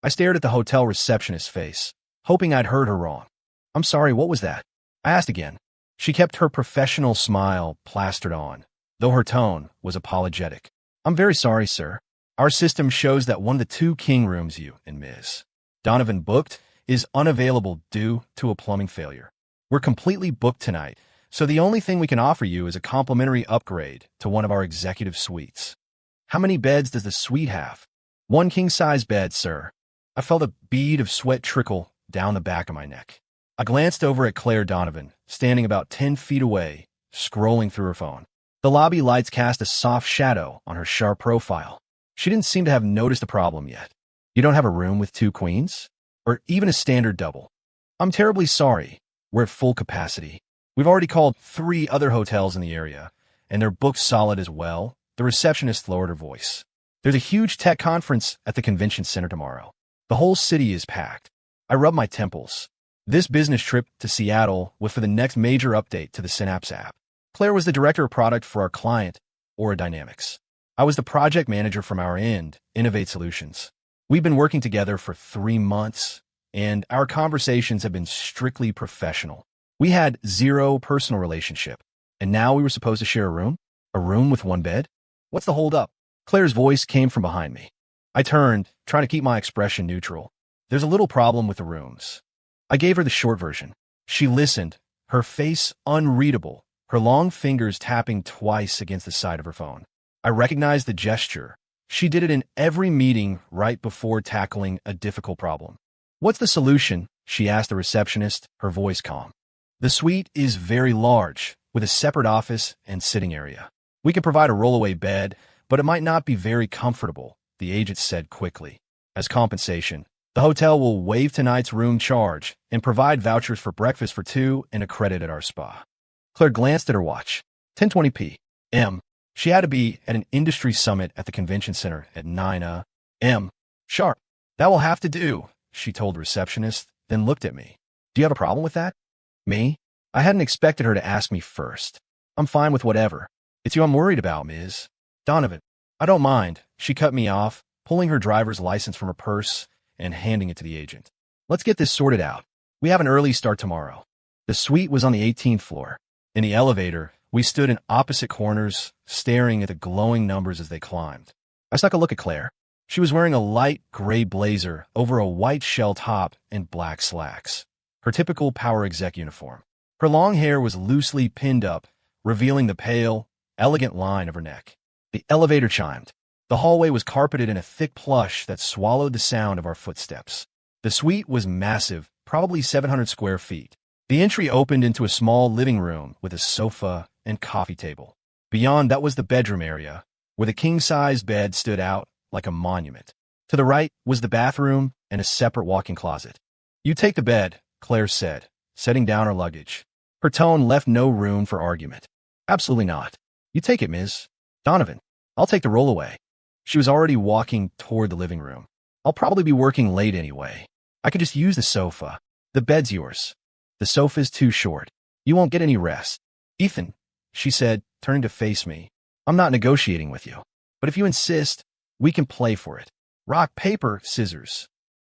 I stared at the hotel receptionist's face, hoping I'd heard her wrong. I'm sorry, what was that? I asked again. She kept her professional smile plastered on, though her tone was apologetic. I'm very sorry, sir. Our system shows that one of the two king rooms you and Ms. Donovan booked is unavailable due to a plumbing failure. We're completely booked tonight, so the only thing we can offer you is a complimentary upgrade to one of our executive suites. How many beds does the suite have? One king-size bed, sir. I felt a bead of sweat trickle down the back of my neck. I glanced over at Claire Donovan, standing about 10 feet away, scrolling through her phone. The lobby lights cast a soft shadow on her sharp profile. She didn't seem to have noticed the problem yet. You don't have a room with two queens? Or even a standard double? I'm terribly sorry. We're at full capacity. We've already called 3 other hotels in the area, and they're booked solid as well. The receptionist lowered her voice. There's a huge tech conference at the convention center tomorrow. The whole city is packed. I rubbed my temples. This business trip to Seattle was for the next major update to the Synapse app. Claire was the director of product for our client, Aura Dynamics. I was the project manager from our end, Innovate Solutions. We've been working together for 3 months, and our conversations have been strictly professional. We had 0 personal relationship, and now we were supposed to share a room? A room with 1 bed? What's the hold up? Claire's voice came from behind me. I turned, trying to keep my expression neutral. There's a little problem with the rooms. I gave her the short version. She listened, her face unreadable, her long fingers tapping twice against the side of her phone. I recognized the gesture. She did it in every meeting right before tackling a difficult problem. What's the solution? She asked the receptionist, her voice calm. The suite is very large, with a separate office and sitting area. We can provide a rollaway bed, but it might not be very comfortable, the agent said quickly. As compensation, the hotel will waive tonight's room charge and provide vouchers for breakfast for 2 and a credit at our spa. Claire glanced at her watch. 10:20 p.m. She had to be at an industry summit at the convention center at 9 a.m. sharp. That will have to do, she told the receptionist, then looked at me. Do you have a problem with that? Me? I hadn't expected her to ask me first. I'm fine with whatever. It's you I'm worried about, Ms. Donovan. I don't mind. She cut me off, pulling her driver's license from her purse and handing it to the agent. Let's get this sorted out. We have an early start tomorrow. The suite was on the 18th floor. In the elevator, we stood in opposite corners, staring at the glowing numbers as they climbed. I stuck a look at Claire. She was wearing a light gray blazer over a white shell top and black slacks. Her typical power exec uniform. Her long hair was loosely pinned up, revealing the pale, elegant line of her neck. The elevator chimed. The hallway was carpeted in a thick plush that swallowed the sound of our footsteps. The suite was massive, probably 700 square feet. The entry opened into a small living room with a sofa and coffee table. Beyond that was the bedroom area, where the king-size bed stood out like a monument. To the right was the bathroom and a separate walk-in closet. You take the bed, Claire said, setting down her luggage. Her tone left no room for argument. Absolutely not. You take it, Ms. Donovan. I'll take the rollaway. She was already walking toward the living room. I'll probably be working late anyway. I could just use the sofa. The bed's yours. The sofa's too short. You won't get any rest. Ethan, she said, turning to face me. I'm not negotiating with you. But if you insist, we can play for it. Rock, paper, scissors.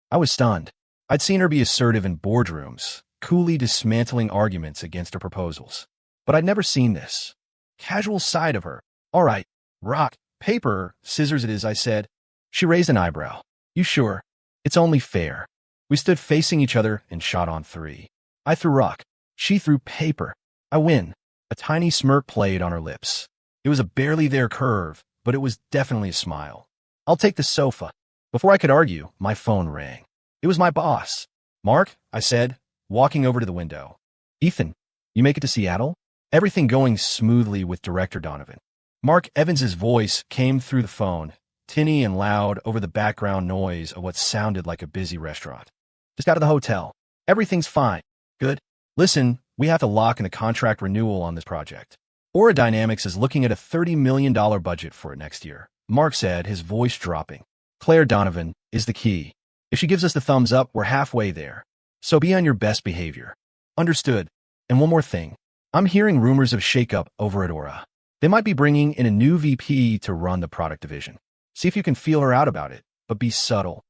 I was stunned. I'd seen her be assertive in boardrooms, coolly dismantling arguments against her proposals. But I'd never seen this casual side of her. All right, rock, paper, scissors it is, I said. She raised an eyebrow. You sure? It's only fair. We stood facing each other and shot on 3. I threw rock. She threw paper. I win. A tiny smirk played on her lips. It was a barely there curve, but it was definitely a smile. I'll take the sofa. Before I could argue, my phone rang. It was my boss. Mark, I said, walking over to the window. Ethan, you make it to Seattle? Everything going smoothly with Director Donovan. Mark Evans's voice came through the phone, tinny and loud over the background noise of what sounded like a busy restaurant. Just out of the hotel. Everything's fine. Good. Listen, we have to lock in a contract renewal on this project. Aura Dynamics is looking at a $30 million budget for it next year, Mark said, his voice dropping. Claire Donovan is the key. If she gives us the thumbs up, we're halfway there. So be on your best behavior. Understood. And one more thing. I'm hearing rumors of shakeup over at Aura. They might be bringing in a new VP to run the product division. See if you can feel her out about it, but be subtle.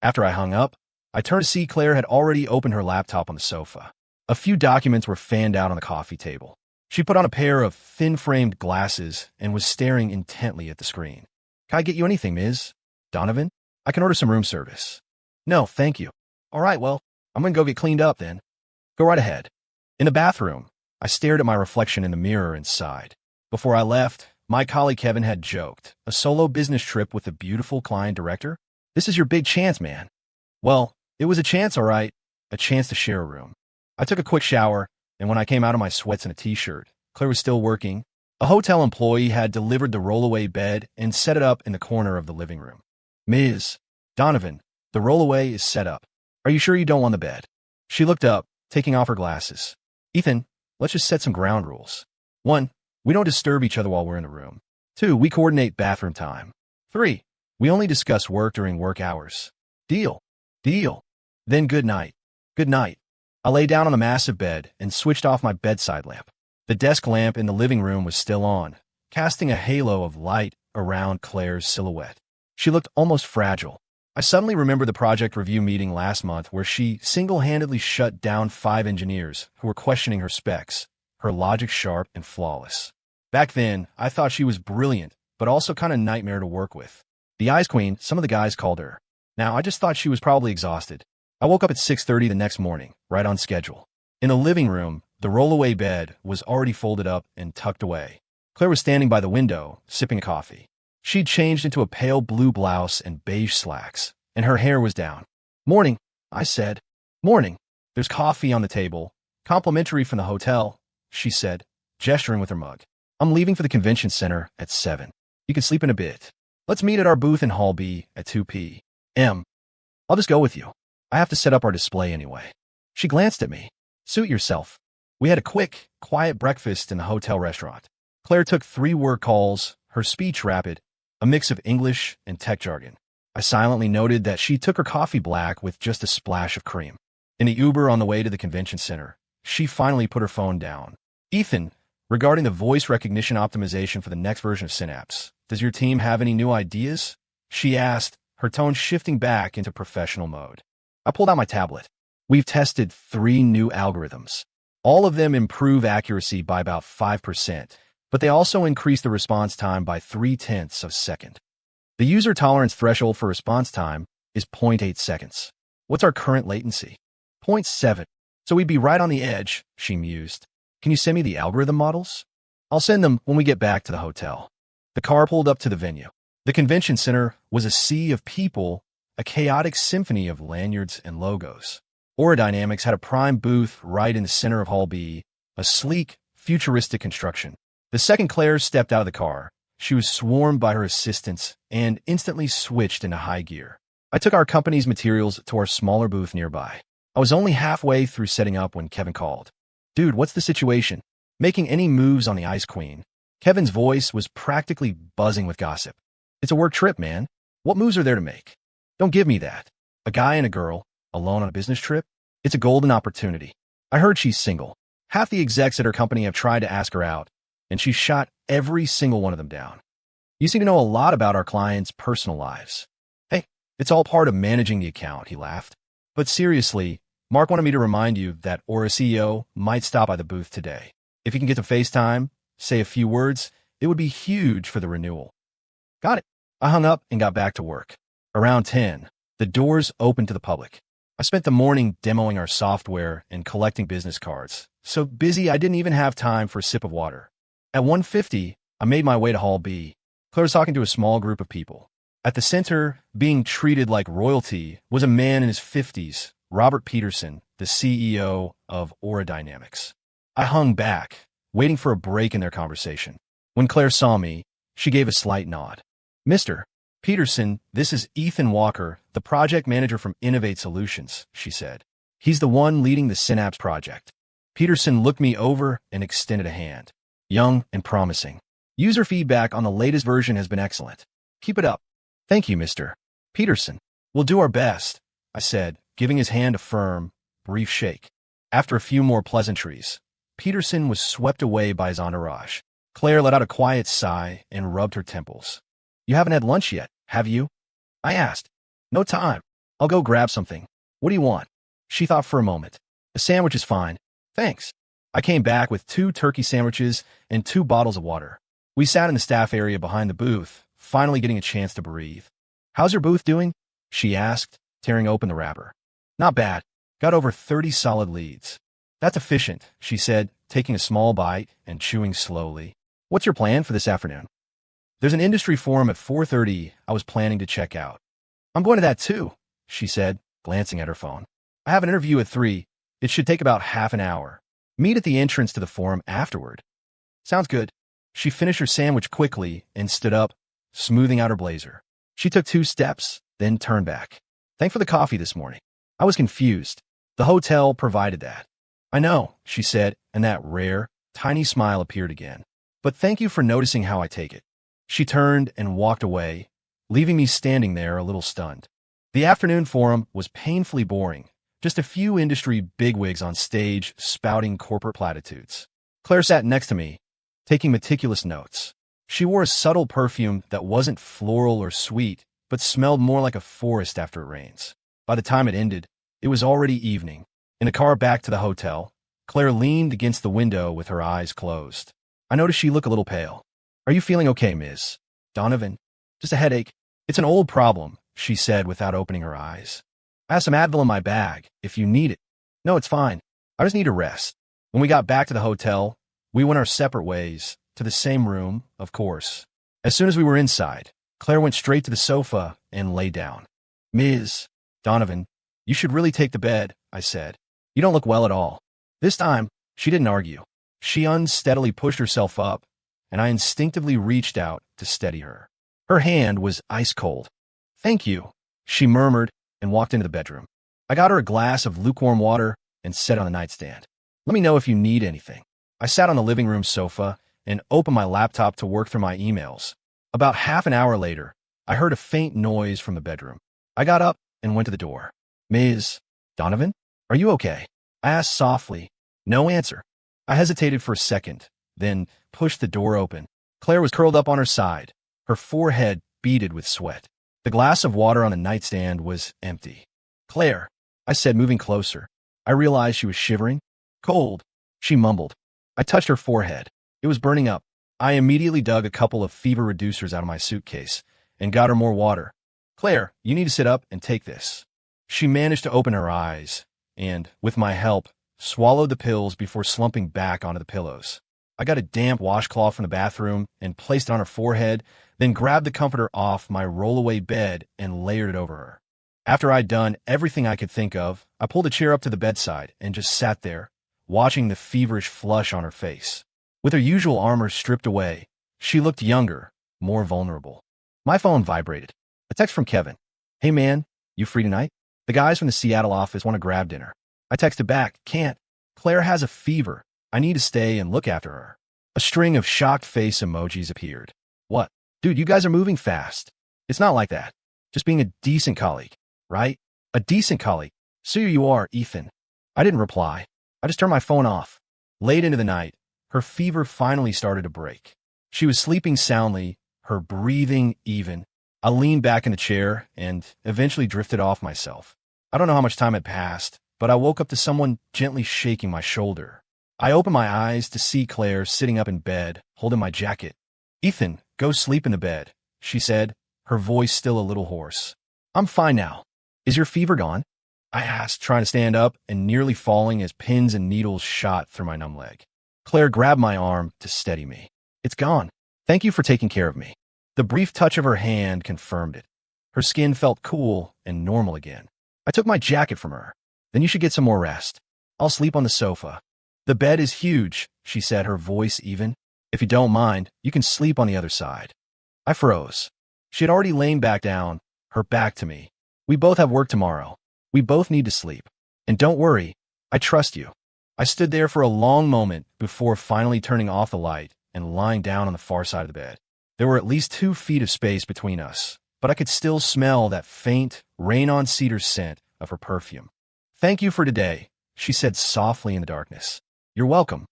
After I hung up, I turned to see Claire had already opened her laptop on the sofa. A few documents were fanned out on the coffee table. She put on a pair of thin-framed glasses and was staring intently at the screen. Can I get you anything, Ms. Donovan? I can order some room service. No, thank you. All right, well, I'm going to go get cleaned up then. Go right ahead. In the bathroom, I stared at my reflection in the mirror and sighed. Before I left, my colleague Kevin had joked, a solo business trip with a beautiful client director? This is your big chance, man. Well, it was a chance, all right. A chance to share a room. I took a quick shower, and when I came out of my sweats and a t-shirt, Claire was still working. A hotel employee had delivered the rollaway bed and set it up in the corner of the living room. Ms. Donovan, the rollaway is set up. Are you sure you don't want the bed? She looked up, taking off her glasses. Ethan, let's just set some ground rules. 1. We don't disturb each other while we're in the room. 2. We coordinate bathroom time. 3. We only discuss work during work hours. Deal. Deal. Then good night. Good night. I lay down on the massive bed and switched off my bedside lamp. The desk lamp in the living room was still on, casting a halo of light around Claire's silhouette. She looked almost fragile. I suddenly remembered the project review meeting last month where she single-handedly shut down 5 engineers who were questioning her specs, her logic sharp and flawless. Back then, I thought she was brilliant, but also kind of nightmare to work with. The Ice Queen, some of the guys called her. Now, I just thought she was probably exhausted. I woke up at 6:30 the next morning, right on schedule. In the living room, the rollaway bed was already folded up and tucked away. Claire was standing by the window, sipping a coffee. She'd changed into a pale blue blouse and beige slacks, and her hair was down. Morning, I said. Morning. There's coffee on the table. Complimentary from the hotel, she said, gesturing with her mug. I'm leaving for the convention center at 7. You can sleep in a bit. Let's meet at our booth in Hall B at 2 p.m. I'll just go with you. I have to set up our display anyway. She glanced at me. Suit yourself. We had a quick, quiet breakfast in the hotel restaurant. Claire took 3 work calls, her speech rapid, a mix of English and tech jargon. I silently noted that she took her coffee black with just a splash of cream. In the Uber on the way to the convention center, she finally put her phone down. Ethan, regarding the voice recognition optimization for the next version of Synapse, does your team have any new ideas? She asked, her tone shifting back into professional mode. I pulled out my tablet. We've tested 3 new algorithms. All of them improve accuracy by about 5%, but they also increase the response time by 0.3 of a second. The user tolerance threshold for response time is 0.8 seconds. What's our current latency? 0.7. So we'd be right on the edge, she mused. Can you send me the algorithm models? I'll send them when we get back to the hotel. The car pulled up to the venue. The convention center was a sea of people, a chaotic symphony of lanyards and logos. Aura Dynamics had a prime booth right in the center of Hall B, a sleek, futuristic construction. The second Claire stepped out of the car, she was swarmed by her assistants and instantly switched into high gear. I took our company's materials to our smaller booth nearby. I was only halfway through setting up when Kevin called. Dude, what's the situation? Making any moves on the Ice Queen? Kevin's voice was practically buzzing with gossip. It's a work trip, man. What moves are there to make? Don't give me that. A guy and a girl, alone on a business trip? It's a golden opportunity. I heard she's single. Half the execs at her company have tried to ask her out, and she shot every single one of them down. You seem to know a lot about our clients' personal lives. Hey, it's all part of managing the account, he laughed. But seriously, Mark wanted me to remind you that Aura CEO might stop by the booth today. If you can get to FaceTime, say a few words, it would be huge for the renewal. Got it. I hung up and got back to work. Around 10, the doors opened to the public. I spent the morning demoing our software and collecting business cards. So busy I didn't even have time for a sip of water. At 1:50, I made my way to Hall B. Claire was talking to a small group of people. At the center, being treated like royalty, was a man in his 50s, Robert Peterson, the CEO of Aura Dynamics. I hung back, waiting for a break in their conversation. When Claire saw me, she gave a slight nod. Mr. Peterson, this is Ethan Walker, the project manager from Innovate Solutions, she said. He's the one leading the Synapse project. Peterson looked me over and extended a hand. Young and promising. User feedback on the latest version has been excellent. Keep it up. Thank you, Mr. Peterson. We'll do our best, I said, giving his hand a firm, brief shake. After a few more pleasantries, Peterson was swept away by his entourage. Claire let out a quiet sigh and rubbed her temples. You haven't had lunch yet, have you? I asked. No time. I'll go grab something. What do you want? She thought for a moment. A sandwich is fine. Thanks. I came back with 2 turkey sandwiches and 2 bottles of water. We sat in the staff area behind the booth, finally getting a chance to breathe. How's your booth doing? She asked, tearing open the wrapper. Not bad. Got over 30 solid leads. That's efficient, she said, taking a small bite and chewing slowly. What's your plan for this afternoon? There's an industry forum at 4:30 I was planning to check out. I'm going to that too, she said, glancing at her phone. I have an interview at 3. It should take about half an hour. Meet at the entrance to the forum afterward. Sounds good. She finished her sandwich quickly and stood up, smoothing out her blazer. She took 2 steps, then turned back. Thanks for the coffee this morning. I was confused. The hotel provided that. I know, she said, and that rare, tiny smile appeared again. But thank you for noticing how I take it. She turned and walked away, leaving me standing there a little stunned. The afternoon forum was painfully boring. Just a few industry bigwigs on stage spouting corporate platitudes. Claire sat next to me, taking meticulous notes. She wore a subtle perfume that wasn't floral or sweet, but smelled more like a forest after it rains. By the time it ended, it was already evening. In a car back to the hotel, Claire leaned against the window with her eyes closed. I noticed she looked a little pale. Are you feeling okay, Ms. Donovan? Just a headache. It's an old problem, she said without opening her eyes. I have some Advil in my bag, if you need it. No, it's fine. I just need to rest. When we got back to the hotel, we went our separate ways, to the same room, of course. As soon as we were inside, Claire went straight to the sofa and lay down. Ms. Donovan, you should really take the bed, I said. You don't look well at all. This time, she didn't argue. She unsteadily pushed herself up, and I instinctively reached out to steady her. Her hand was ice cold. Thank you, she murmured and walked into the bedroom. I got her a glass of lukewarm water and set it on the nightstand. Let me know if you need anything. I sat on the living room sofa and opened my laptop to work through my emails. About half an hour later, I heard a faint noise from the bedroom. I got up and went to the door. Ms. Donovan? Are you okay? I asked softly. No answer. I hesitated for a second, then pushed the door open. Claire was curled up on her side, her forehead beaded with sweat. The glass of water on the nightstand was empty. Claire, I said, moving closer. I realized she was shivering. Cold, she mumbled. I touched her forehead. It was burning up. I immediately dug a couple of fever reducers out of my suitcase and got her more water. Claire, you need to sit up and take this. She managed to open her eyes and, with my help, swallowed the pills before slumping back onto the pillows. I got a damp washcloth from the bathroom and placed it on her forehead, then grabbed the comforter off my rollaway bed and layered it over her. After I'd done everything I could think of, I pulled a chair up to the bedside and just sat there, watching the feverish flush on her face. With her usual armor stripped away, she looked younger, more vulnerable. My phone vibrated. A text from Kevin. Hey man, you free tonight? The guys from the Seattle office want to grab dinner. I texted back, can't. Claire has a fever. I need to stay and look after her. A string of shocked face emojis appeared. What? Dude, you guys are moving fast. It's not like that. Just being a decent colleague, right? A decent colleague. So you are, Ethan. I didn't reply. I just turned my phone off. Late into the night, her fever finally started to break. She was sleeping soundly, her breathing even. I leaned back in the chair and eventually drifted off myself. I don't know how much time had passed, but I woke up to someone gently shaking my shoulder. I opened my eyes to see Claire sitting up in bed, holding my jacket. Ethan, go sleep in the bed, she said, her voice still a little hoarse. I'm fine now. Is your fever gone? I asked, trying to stand up and nearly falling as pins and needles shot through my numb leg. Claire grabbed my arm to steady me. It's gone. Thank you for taking care of me. The brief touch of her hand confirmed it. Her skin felt cool and normal again. I took my jacket from her. Then you should get some more rest. I'll sleep on the sofa. The bed is huge, she said, her voice even. If you don't mind, you can sleep on the other side. I froze. She had already lain back down, her back to me. We both have work tomorrow. We both need to sleep. And don't worry, I trust you. I stood there for a long moment before finally turning off the light and lying down on the far side of the bed. There were at least 2 feet of space between us, but I could still smell that faint, rain-on-cedar scent of her perfume. Thank you for today, she said softly in the darkness. You're welcome.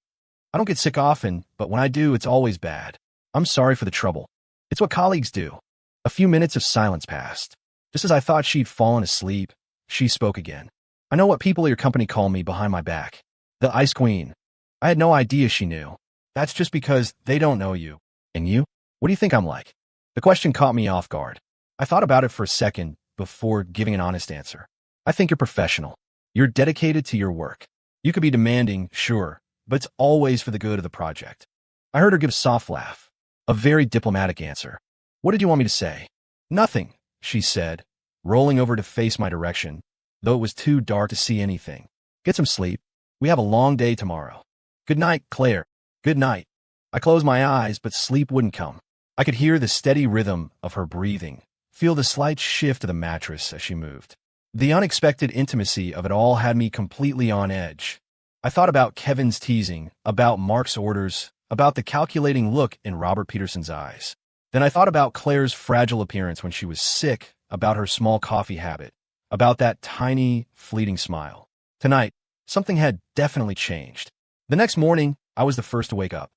I don't get sick often, but when I do, it's always bad. I'm sorry for the trouble. It's what colleagues do. A few minutes of silence passed. Just as I thought she'd fallen asleep, She spoke again. I know what people at your company call me behind my back. The Ice Queen. I had no idea she knew. That's just because they don't know you. And you? What do you think I'm like? The question caught me off guard. I thought about it for a second before giving an honest answer. I think you're professional. You're dedicated to your work. You could be demanding, sure, but it's always for the good of the project. I heard her give a soft laugh. A very diplomatic answer. What did you want me to say? Nothing, she said, rolling over to face my direction, though it was too dark to see anything. Get some sleep. We have a long day tomorrow. Good night, Claire. Good night. I closed my eyes, but sleep wouldn't come. I could hear the steady rhythm of her breathing, feel the slight shift of the mattress as she moved. The unexpected intimacy of it all had me completely on edge. I thought about Kevin's teasing, about Mark's orders, about the calculating look in Robert Peterson's eyes. Then I thought about Claire's fragile appearance when she was sick, about her small coffee habit, about that tiny, fleeting smile. Tonight, something had definitely changed. The next morning, I was the first to wake up.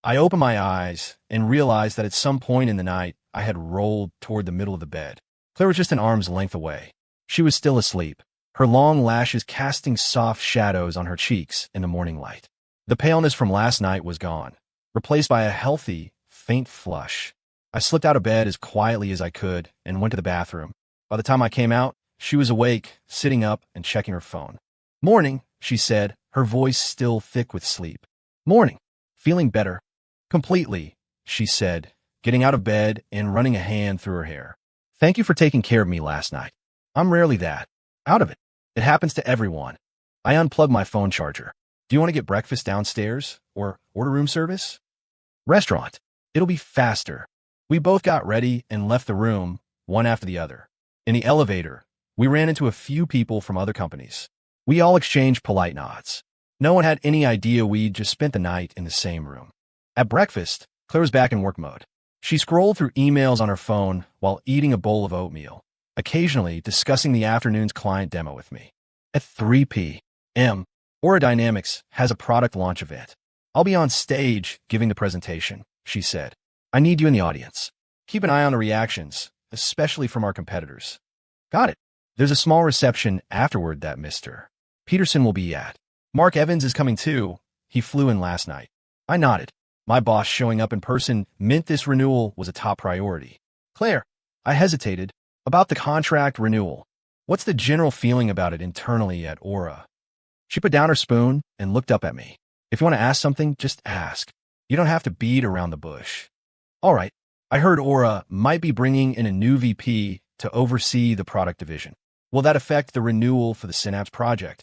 I opened my eyes and realized that at some point in the night, I had rolled toward the middle of the bed. Claire was just an arm's length away. She was still asleep, her long lashes casting soft shadows on her cheeks in the morning light. The paleness from last night was gone, replaced by a healthy, faint flush. I slipped out of bed as quietly as I could and went to the bathroom. By the time I came out, she was awake, sitting up and checking her phone. Morning, she said, her voice still thick with sleep. Morning. Feeling better? Completely, she said, getting out of bed and running a hand through her hair. Thank you for taking care of me last night. I'm rarely that. Out of it. It happens to everyone. I unplugged my phone charger. Do you want to get breakfast downstairs or order room service? Restaurant. It'll be faster. We both got ready and left the room, one after the other. In the elevator, we ran into a few people from other companies. We all exchanged polite nods. No one had any idea we'd just spent the night in the same room. At breakfast, Claire was back in work mode. She scrolled through emails on her phone while eating a bowl of oatmeal, occasionally discussing the afternoon's client demo with me. At 3 p.m., Aura Dynamics has a product launch event. I'll be on stage giving the presentation, she said. I need you in the audience. Keep an eye on the reactions, especially from our competitors. Got it. There's a small reception afterward that Mr. Peterson will be at. Mark Evans is coming too. He flew in last night. I nodded. My boss showing up in person meant this renewal was a top priority. Claire, I hesitated. About the contract renewal. What's the general feeling about it internally at Aura? She put down her spoon and looked up at me. If you want to ask something, just ask. You don't have to beat around the bush. All right. I heard Aura might be bringing in a new VP to oversee the product division. Will that affect the renewal for the Synapse project?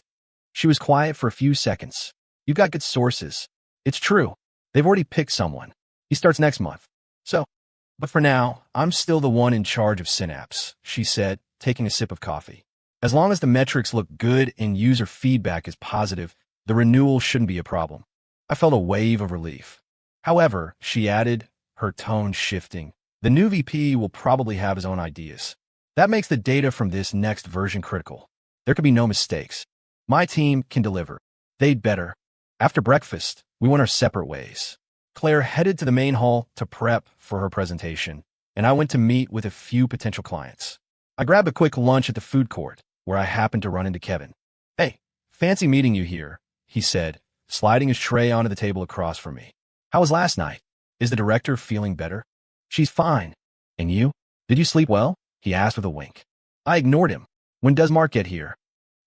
She was quiet for a few seconds. You've got good sources. It's true. They've already picked someone. He starts next month. But for now, I'm still the one in charge of Synapse, she said, taking a sip of coffee. As long as the metrics look good and user feedback is positive, the renewal shouldn't be a problem. I felt a wave of relief. However, she added, her tone shifting, the new VP will probably have his own ideas. That makes the data from this next version critical. There could be no mistakes. My team can deliver. They'd better. After breakfast, we went our separate ways. Claire headed to the main hall to prep for her presentation, and I went to meet with a few potential clients. I grabbed a quick lunch at the food court, where I happened to run into Kevin. Hey, fancy meeting you here, he said, sliding his tray onto the table across from me. How was last night? Is the director feeling better? She's fine. And you? Did you sleep well? He asked with a wink. I ignored him. When does Mark get here?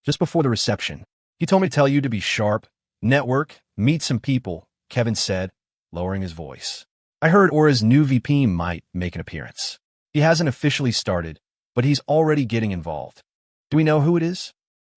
Just before the reception. He told me to tell you to be sharp, network, meet some people, Kevin said, lowering his voice. I heard Aura's new VP might make an appearance. He hasn't officially started, but he's already getting involved. Do we know who it is?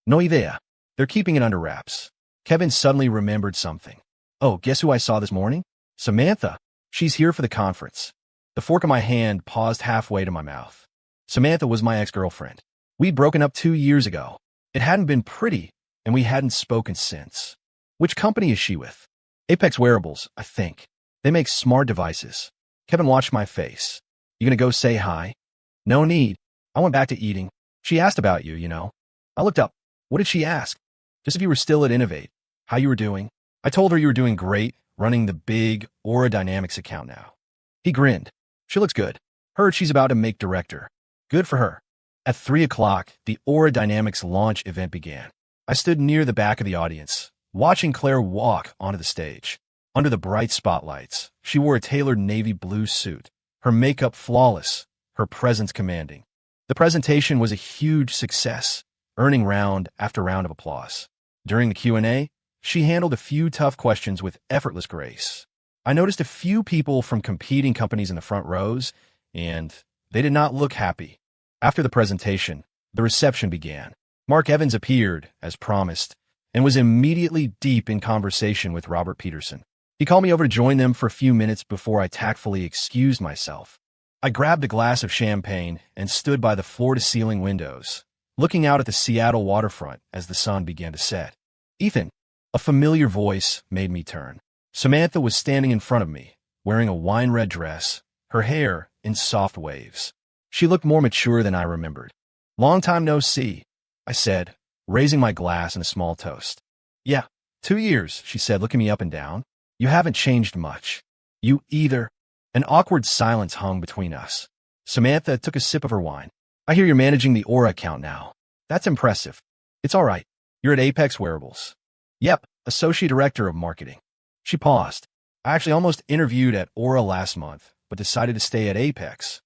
No idea. They're keeping it under wraps. Kevin suddenly remembered something. Oh, guess who I saw this morning? Samantha. She's here for the conference. The fork in my hand paused halfway to my mouth. Samantha was my ex-girlfriend. We'd broken up 2 years ago. It hadn't been pretty, and we hadn't spoken since. Which company is she with? Apex Wearables, I think. They make smart devices. Kevin watched my face. You gonna go say hi? No need. I went back to eating. She asked about you, you know. I looked up. What did she ask? Just if you were still at Innovate. How you were doing. I told her you were doing great, running the big Aura Dynamics account now. He grinned. She looks good. Heard she's about to make director. Good for her. At 3 o'clock, the Aura Dynamics launch event began. I stood near the back of the audience, watching Claire walk onto the stage. Under the bright spotlights, she wore a tailored navy blue suit, her makeup flawless, her presence commanding. The presentation was a huge success, earning round after round of applause. During the Q&A, she handled a few tough questions with effortless grace. I noticed a few people from competing companies in the front rows, and they did not look happy. After the presentation, the reception began. Mark Evans appeared, as promised, and was immediately deep in conversation with Robert Peterson. He called me over to join them for a few minutes before I tactfully excused myself. I grabbed a glass of champagne and stood by the floor-to-ceiling windows, looking out at the Seattle waterfront as the sun began to set. Ethan, a familiar voice made me turn. Samantha was standing in front of me, wearing a wine-red dress, her hair in soft waves. She looked more mature than I remembered. "Long time no see," I said, raising my glass in a small toast. "Yeah, 2 years," she said, looking me up and down. "You haven't changed much. You either." An awkward silence hung between us. Samantha took a sip of her wine. "I hear you're managing the Aura account now. That's impressive." "It's all right. You're at Apex Wearables." "Yep, Associate Director of Marketing." She paused. "I actually almost interviewed at Aura last month, but decided to stay at Apex."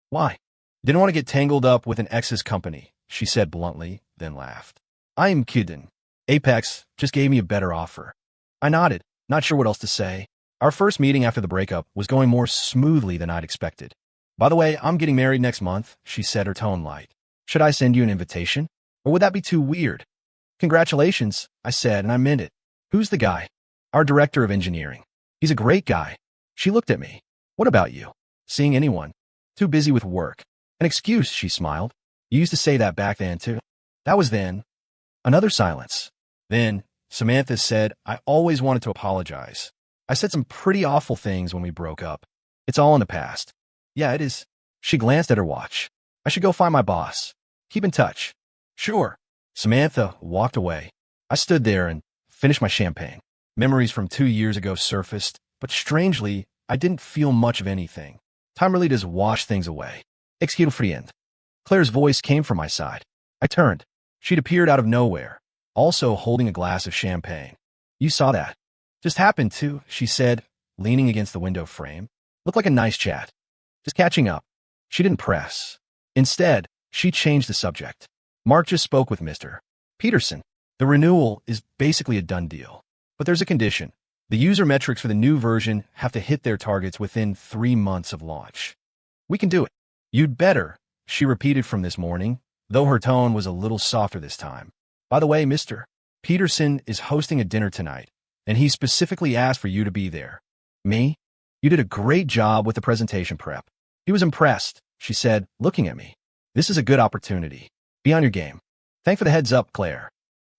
"Why?" "Didn't want to get tangled up with an ex's company," she said bluntly, then laughed. "I am kidding. Apex just gave me a better offer." I nodded, not sure what else to say. Our first meeting after the breakup was going more smoothly than I'd expected. "By the way, I'm getting married next month," she said, her tone light. "Should I send you an invitation? Or would that be too weird?" "Congratulations," I said, and I meant it. "Who's the guy?" "Our director of engineering. He's a great guy." She looked at me. "What about you? Seeing anyone?" "Too busy with work." "An excuse," she smiled. "You used to say that back then, too." "That was then." Another silence. Then Samantha said, "I always wanted to apologize. I said some pretty awful things when we broke up. It's all in the past." "Yeah, it is." She glanced at her watch. "I should go find my boss. Keep in touch." "Sure." Samantha walked away. I stood there and finished my champagne. Memories from 2 years ago surfaced, but strangely, I didn't feel much of anything. Time really does wash things away. "Excuse friend." Claire's voice came from my side. I turned. She'd appeared out of nowhere, also holding a glass of champagne. "You saw that?" "Just happened to," she said, leaning against the window frame. "Looked like a nice chat. Just catching up." She didn't press. Instead, she changed the subject. "Mark just spoke with Mr. Peterson. The renewal is basically a done deal. But there's a condition. The user metrics for the new version have to hit their targets within 3 months of launch." "We can do it." "You'd better," she repeated from this morning, though her tone was a little softer this time. "By the way, Mr. Peterson is hosting a dinner tonight, and he specifically asked for you to be there." "Me?" "You did a great job with the presentation prep." He was impressed, she said, looking at me. "This is a good opportunity. Be on your game." "Thanks for the heads up, Claire."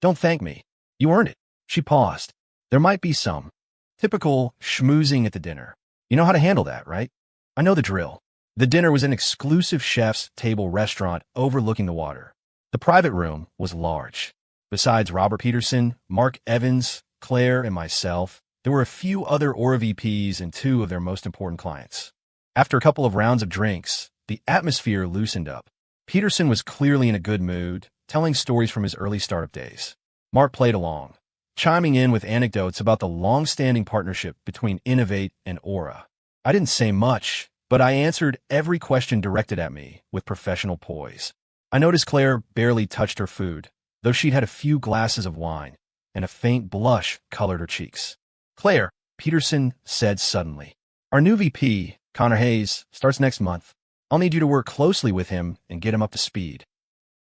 "Don't thank me. You earned it." She paused. "There might be some typical schmoozing at the dinner. You know how to handle that, right?" "I know the drill." The dinner was an exclusive chef's table restaurant overlooking the water. The private room was large. Besides Robert Peterson, Mark Evans, Claire, and myself, there were a few other Aura VPs and 2 of their most important clients. After a couple of rounds of drinks, the atmosphere loosened up. Peterson was clearly in a good mood, telling stories from his early startup days. Mark played along, chiming in with anecdotes about the long-standing partnership between Innovate and Aura. I didn't say much, but I answered every question directed at me with professional poise. I noticed Claire barely touched her food, though she'd had a few glasses of wine, and a faint blush colored her cheeks. "Claire," Peterson said suddenly, "our new VP, Connor Hayes, starts next month. I'll need you to work closely with him and get him up to speed."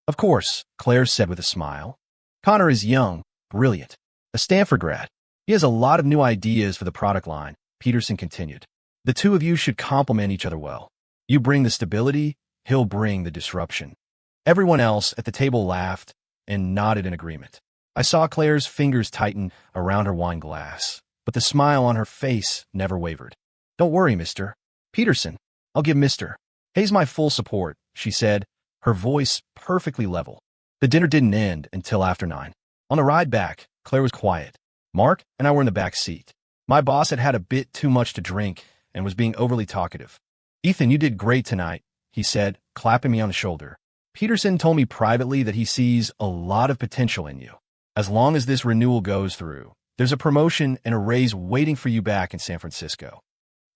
"Of course," Claire said with a smile. "Connor is young, brilliant, a Stanford grad. He has a lot of new ideas for the product line," Peterson continued. "The 2 of you should complement each other well. You bring the stability, he'll bring the disruption." Everyone else at the table laughed and nodded in agreement. I saw Claire's fingers tighten around her wine glass, but the smile on her face never wavered. "Don't worry, Mr. Peterson. I'll give Mr. Hayes my full support," she said, her voice perfectly level. The dinner didn't end until after 9. On the ride back, Claire was quiet. Mark and I were in the back seat. My boss had had a bit too much to drink and was being overly talkative. "Ethan, you did great tonight," he said, clapping me on the shoulder. Peterson told me privately that he sees a lot of potential in you. As long as this renewal goes through, there's a promotion and a raise waiting for you back in San Francisco.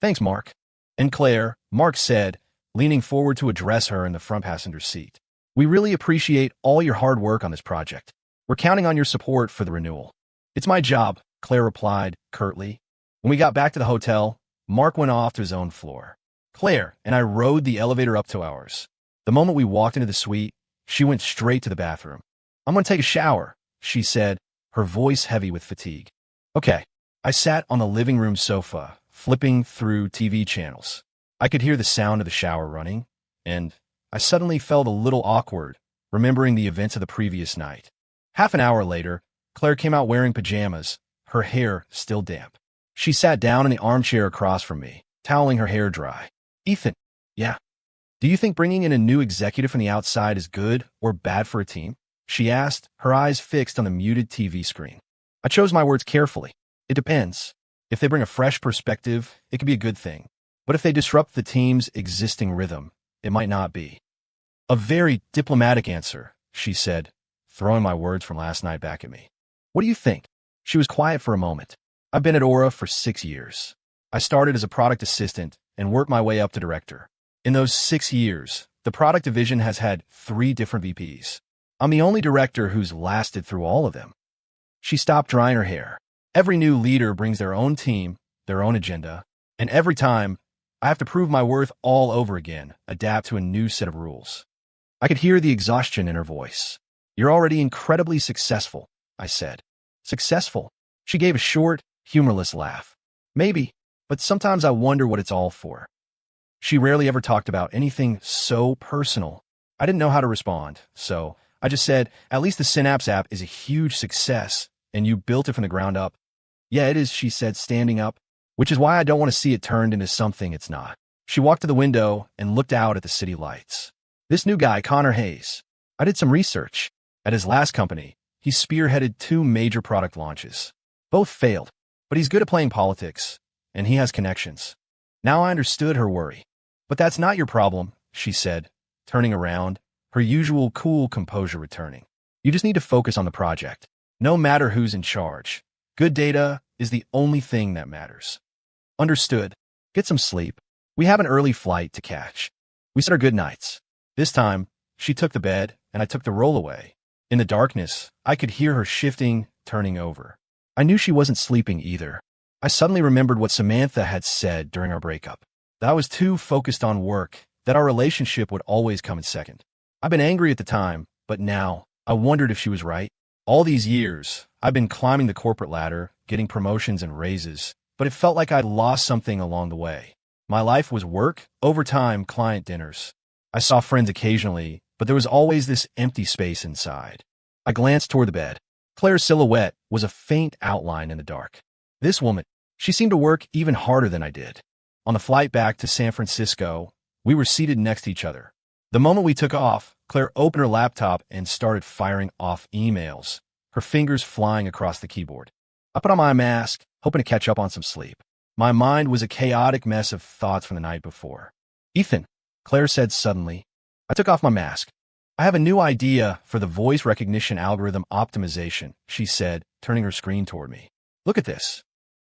Thanks, Mark. And Claire, Mark said, leaning forward to address her in the front passenger seat. We really appreciate all your hard work on this project. We're counting on your support for the renewal. It's my job, Claire replied curtly. When we got back to the hotel, Mark went off to his own floor. Claire and I rode the elevator up to ours. The moment we walked into the suite, she went straight to the bathroom. I'm going to take a shower, she said, her voice heavy with fatigue. Okay. I sat on the living room sofa, flipping through TV channels. I could hear the sound of the shower running, and I suddenly felt a little awkward, remembering the events of the previous night. Half an hour later, Claire came out wearing pajamas, her hair still damp. She sat down in the armchair across from me, toweling her hair dry. Ethan, yeah. Do you think bringing in a new executive from the outside is good or bad for a team? She asked, her eyes fixed on the muted TV screen. I chose my words carefully. It depends. If they bring a fresh perspective, it could be a good thing. But if they disrupt the team's existing rhythm, it might not be. A very diplomatic answer, she said, throwing my words from last night back at me. What do you think? She was quiet for a moment. I've been at Aura for 6 years. I started as a product assistant and worked my way up to director. In those 6 years, the product division has had 3 different VPs. I'm the only director who's lasted through all of them. She stopped drying her hair. Every new leader brings their own team, their own agenda, and every time, I have to prove my worth all over again, adapt to a new set of rules. I could hear the exhaustion in her voice. You're already incredibly successful, I said. Successful? She gave a short, humorless laugh. Maybe, but sometimes I wonder what it's all for. She rarely ever talked about anything so personal. I didn't know how to respond, so I just said, at least the Synapse app is a huge success, and you built it from the ground up. Yeah, it is, she said, standing up, which is why I don't want to see it turned into something it's not. She walked to the window and looked out at the city lights. This new guy, Connor Hayes. I did some research. At his last company, he spearheaded 2 major product launches. Both failed, but he's good at playing politics, and he has connections. Now I understood her worry. But that's not your problem, she said, turning around, her usual cool composure returning. You just need to focus on the project. No matter who's in charge. Good data is the only thing that matters. Understood. Get some sleep. We have an early flight to catch. We said our good nights. This time, she took the bed, and I took the rollaway. In the darkness, I could hear her shifting, turning over. I knew she wasn't sleeping either. I suddenly remembered what Samantha had said during our breakup. That I was too focused on work, that our relationship would always come in second. I've been angry at the time, but now, I wondered if she was right. All these years, I've been climbing the corporate ladder, getting promotions and raises, but it felt like I'd lost something along the way. My life was work, overtime, client dinners. I saw friends occasionally, but there was always this empty space inside. I glanced toward the bed. Claire's silhouette was a faint outline in the dark. This woman, she seemed to work even harder than I did. On the flight back to San Francisco, we were seated next to each other. The moment we took off, Claire opened her laptop and started firing off emails, her fingers flying across the keyboard. I put on my mask, hoping to catch up on some sleep. My mind was a chaotic mess of thoughts from the night before. Ethan, Claire said suddenly. I took off my mask. I have a new idea for the voice recognition algorithm optimization, she said, turning her screen toward me. Look at this.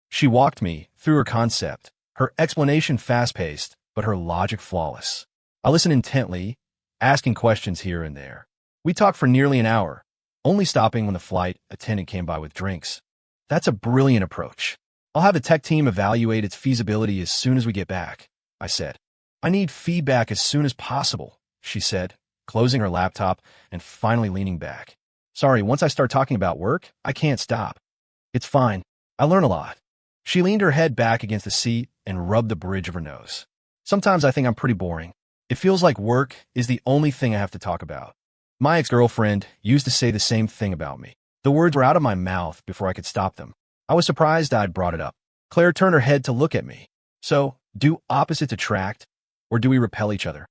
She walked me through her concept, her explanation fast-paced, but her logic flawless. I listened intently, asking questions here and there. We talked for nearly an hour, only stopping when the flight attendant came by with drinks. That's a brilliant approach. I'll have the tech team evaluate its feasibility as soon as we get back, I said. I need feedback as soon as possible, she said, closing her laptop and finally leaning back. Sorry, once I start talking about work, I can't stop. It's fine. I learn a lot. She leaned her head back against the seat and rubbed the bridge of her nose. Sometimes I think I'm pretty boring. It feels like work is the only thing I have to talk about. My ex-girlfriend used to say the same thing about me. The words were out of my mouth before I could stop them. I was surprised I'd brought it up. Claire turned her head to look at me. So, do opposites attract, or do we repel each other?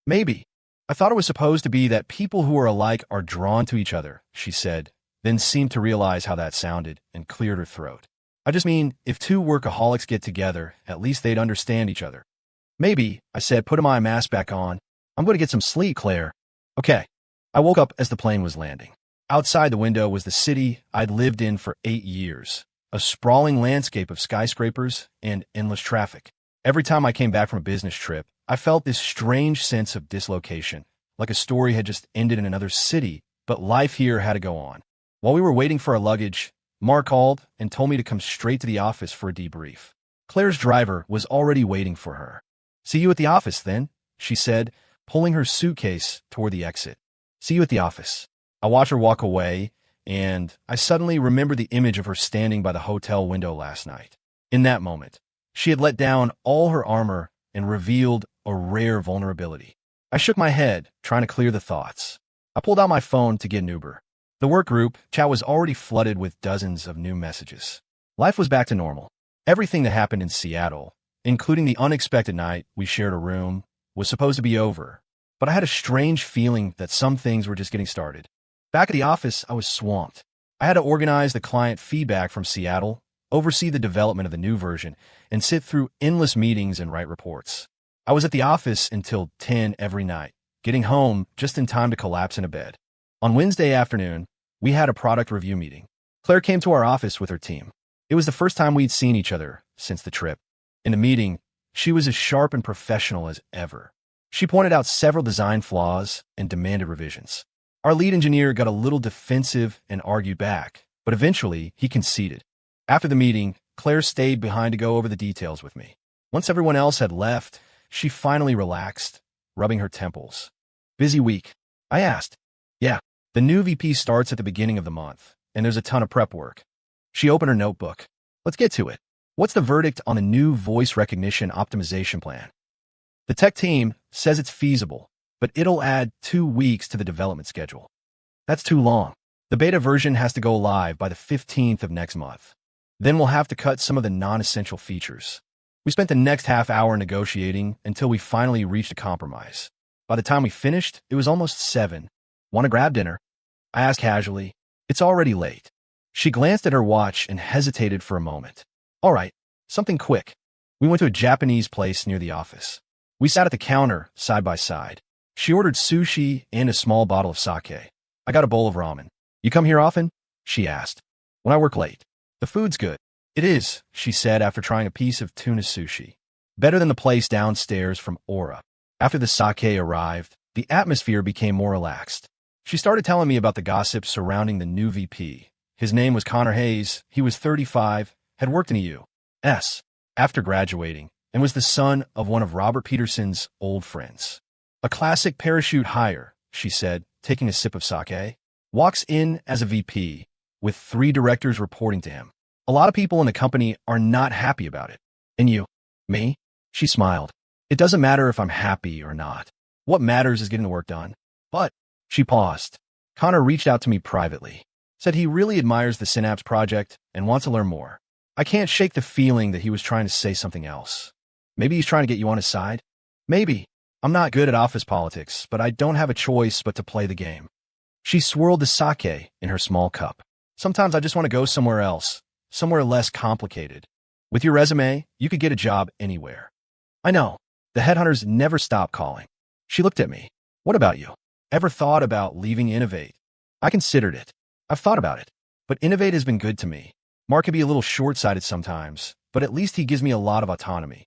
Maybe. I thought it was supposed to be that people who are alike are drawn to each other, she said, then seemed to realize how that sounded and cleared her throat. I just mean, if 2 workaholics get together, at least they'd understand each other. Maybe, I said, putting my mask back on. I'm going to get some sleep, Claire. Okay. I woke up as the plane was landing. Outside the window was the city I'd lived in for 8 years, a sprawling landscape of skyscrapers and endless traffic. Every time I came back from a business trip, I felt this strange sense of dislocation, like a story had just ended in another city, but life here had to go on. While we were waiting for our luggage, Mark called and told me to come straight to the office for a debrief. Claire's driver was already waiting for her. "See you at the office, then," she said, pulling her suitcase toward the exit. "See you at the office." I watched her walk away, and I suddenly remembered the image of her standing by the hotel window last night. In that moment, she had let down all her armor and revealed a rare vulnerability. I shook my head, trying to clear the thoughts. I pulled out my phone to get an Uber. The work group chat was already flooded with dozens of new messages. Life was back to normal. Everything that happened in Seattle, including the unexpected night we shared a room, was supposed to be over. But I had a strange feeling that some things were just getting started. Back at the office, I was swamped. I had to organize the client feedback from Seattle, oversee the development of the new version, and sit through endless meetings and write reports. I was at the office until 10 every night, getting home just in time to collapse in a bed. On Wednesday afternoon, we had a product review meeting. Claire came to our office with her team. It was the first time we'd seen each other since the trip. In the meeting, she was as sharp and professional as ever. She pointed out several design flaws and demanded revisions. Our lead engineer got a little defensive and argued back, but eventually he conceded. After the meeting, Claire stayed behind to go over the details with me. Once everyone else had left, she finally relaxed, rubbing her temples. "Busy week?" I asked. "Yeah, the new VP starts at the beginning of the month, and there's a ton of prep work." She opened her notebook. "Let's get to it. What's the verdict on the new voice recognition optimization plan?" "The tech team says it's feasible, but it'll add 2 weeks to the development schedule." "That's too long. The beta version has to go live by the 15th of next month. Then we'll have to cut some of the non-essential features." We spent the next half hour negotiating until we finally reached a compromise. By the time we finished, it was almost 7. "Want to grab dinner?" I asked casually. "It's already late." She glanced at her watch and hesitated for a moment. "All right, something quick." We went to a Japanese place near the office. We sat at the counter, side by side. She ordered sushi and a small bottle of sake. I got a bowl of ramen. "You come here often?" she asked. "When I work late. The food's good." "It is," she said after trying a piece of tuna sushi. "Better than the place downstairs from Aura." After the sake arrived, the atmosphere became more relaxed. She started telling me about the gossip surrounding the new VP. His name was Connor Hayes. He was 35, had worked in the U.S. after graduating, and was the son of one of Robert Peterson's old friends. "A classic parachute hire," she said, taking a sip of sake. "Walks in as a VP, with 3 directors reporting to him. A lot of people in the company are not happy about it." "And you?" "Me?" She smiled. "It doesn't matter if I'm happy or not. What matters is getting the work done." "But," she paused. "Connor reached out to me privately. Said he really admires the Synapse project and wants to learn more." I can't shake the feeling that he was trying to say something else. Maybe he's trying to get you on his side? Maybe. I'm not good at office politics, but I don't have a choice but to play the game. She swirled the sake in her small cup. "Sometimes I just want to go somewhere else, somewhere less complicated. With your resume, you could get a job anywhere." "I know. The headhunters never stop calling." She looked at me. "What about you? Ever thought about leaving Innovate?" I considered it. I've thought about it, but Innovate has been good to me. Mark can be a little short-sighted sometimes, but at least he gives me a lot of autonomy."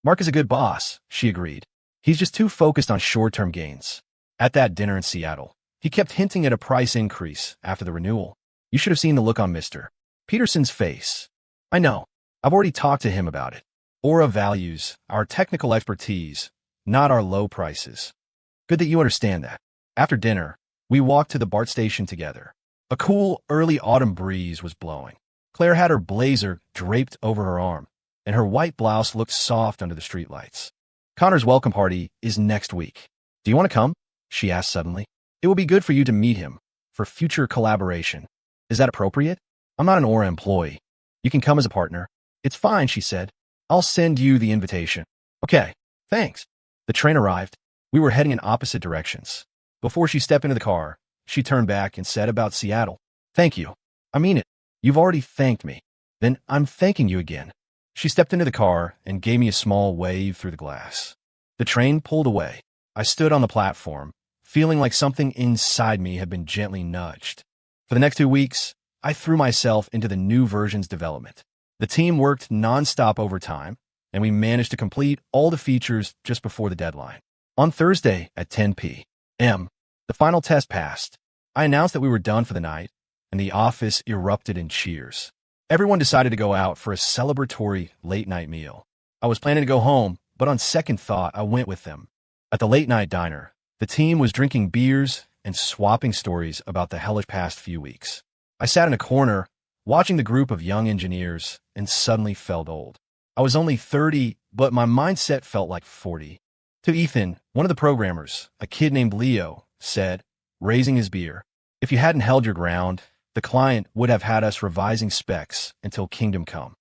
"Mark is a good boss," she agreed. "He's just too focused on short-term gains." At that dinner in Seattle, he kept hinting at a price increase after the renewal. You should have seen the look on Mr. Peterson's face. "I know. I've already talked to him about it. Aura values our technical expertise, not our low prices." "Good that you understand that." After dinner, we walked to the BART station together. A cool, early autumn breeze was blowing. Claire had her blazer draped over her arm, and her white blouse looked soft under the streetlights. "Connor's welcome party is next week. Do you want to come?" she asked suddenly. "It will be good for you to meet him, for future collaboration." "Is that appropriate? I'm not an Aura employee. You can come as a partner." "It's fine," she said. "I'll send you the invitation." "Okay, thanks." The train arrived. We were heading in opposite directions. Before she stepped into the car, she turned back and said about Seattle, "Thank you. I mean it. You've already thanked me. Then I'm thanking you again." She stepped into the car and gave me a small wave through the glass. The train pulled away. I stood on the platform, feeling like something inside me had been gently nudged. For the next 2 weeks, I threw myself into the new version's development. The team worked nonstop overtime, and we managed to complete all the features just before the deadline. On Thursday at 10 p.m., the final test passed. I announced that we were done for the night, and the office erupted in cheers. Everyone decided to go out for a celebratory late-night meal. I was planning to go home, but on second thought, I went with them. At the late-night diner, the team was drinking beers and swapping stories about the hellish past few weeks. I sat in a corner, watching the group of young engineers, and suddenly felt old. I was only 30, but my mindset felt like 40. To Ethan, one of the programmers, a kid named Leo, said, raising his beer, "If you hadn't held your ground, the client would have had us revising specs until Kingdom Come."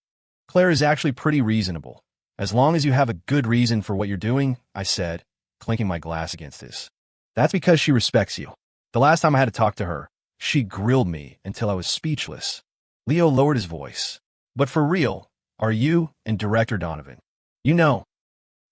Claire is actually pretty reasonable. As long as you have a good reason for what you're doing, I said, clinking my glass against his. That's because she respects you. The last time I had to talk to her, she grilled me until I was speechless. Leo lowered his voice. "But for real, are you and Director Donovan? You know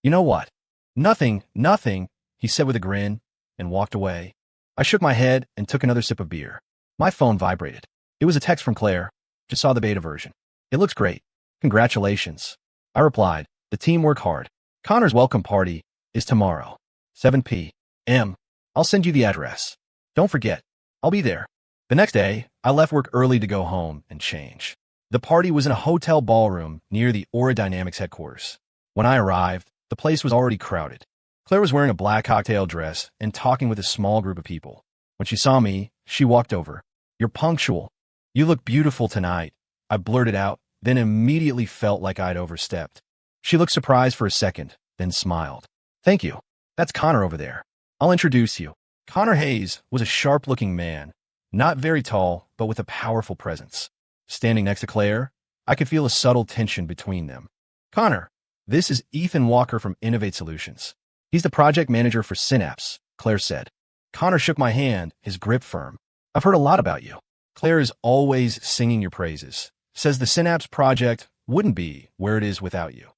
what?" Nothing, he said with a grin, and walked away. I shook my head and took another sip of beer. My phone vibrated. It was a text from Claire. "Just saw the beta version. It looks great. Congratulations." I replied, "The team worked hard. Connor's welcome party is tomorrow, 7 p.m. I'll send you the address. Don't forget, I'll be there." The next day, I left work early to go home and change. The party was in a hotel ballroom near the Aura Dynamics headquarters. When I arrived, the place was already crowded. Claire was wearing a black cocktail dress and talking with a small group of people. When she saw me, she walked over. "You're punctual. You look beautiful tonight," I blurted out, then immediately felt like I'd overstepped. She looked surprised for a second, then smiled. "Thank you. That's Connor over there. I'll introduce you." Connor Hayes was a sharp-looking man, not very tall, but with a powerful presence. Standing next to Claire, I could feel a subtle tension between them. "Connor, this is Ethan Walker from Innovate Solutions. He's the project manager for Synapse," Claire said. Connor shook my hand, his grip firm. "I've heard a lot about you. Claire is always singing your praises. Says the Synapse project wouldn't be where it is without you.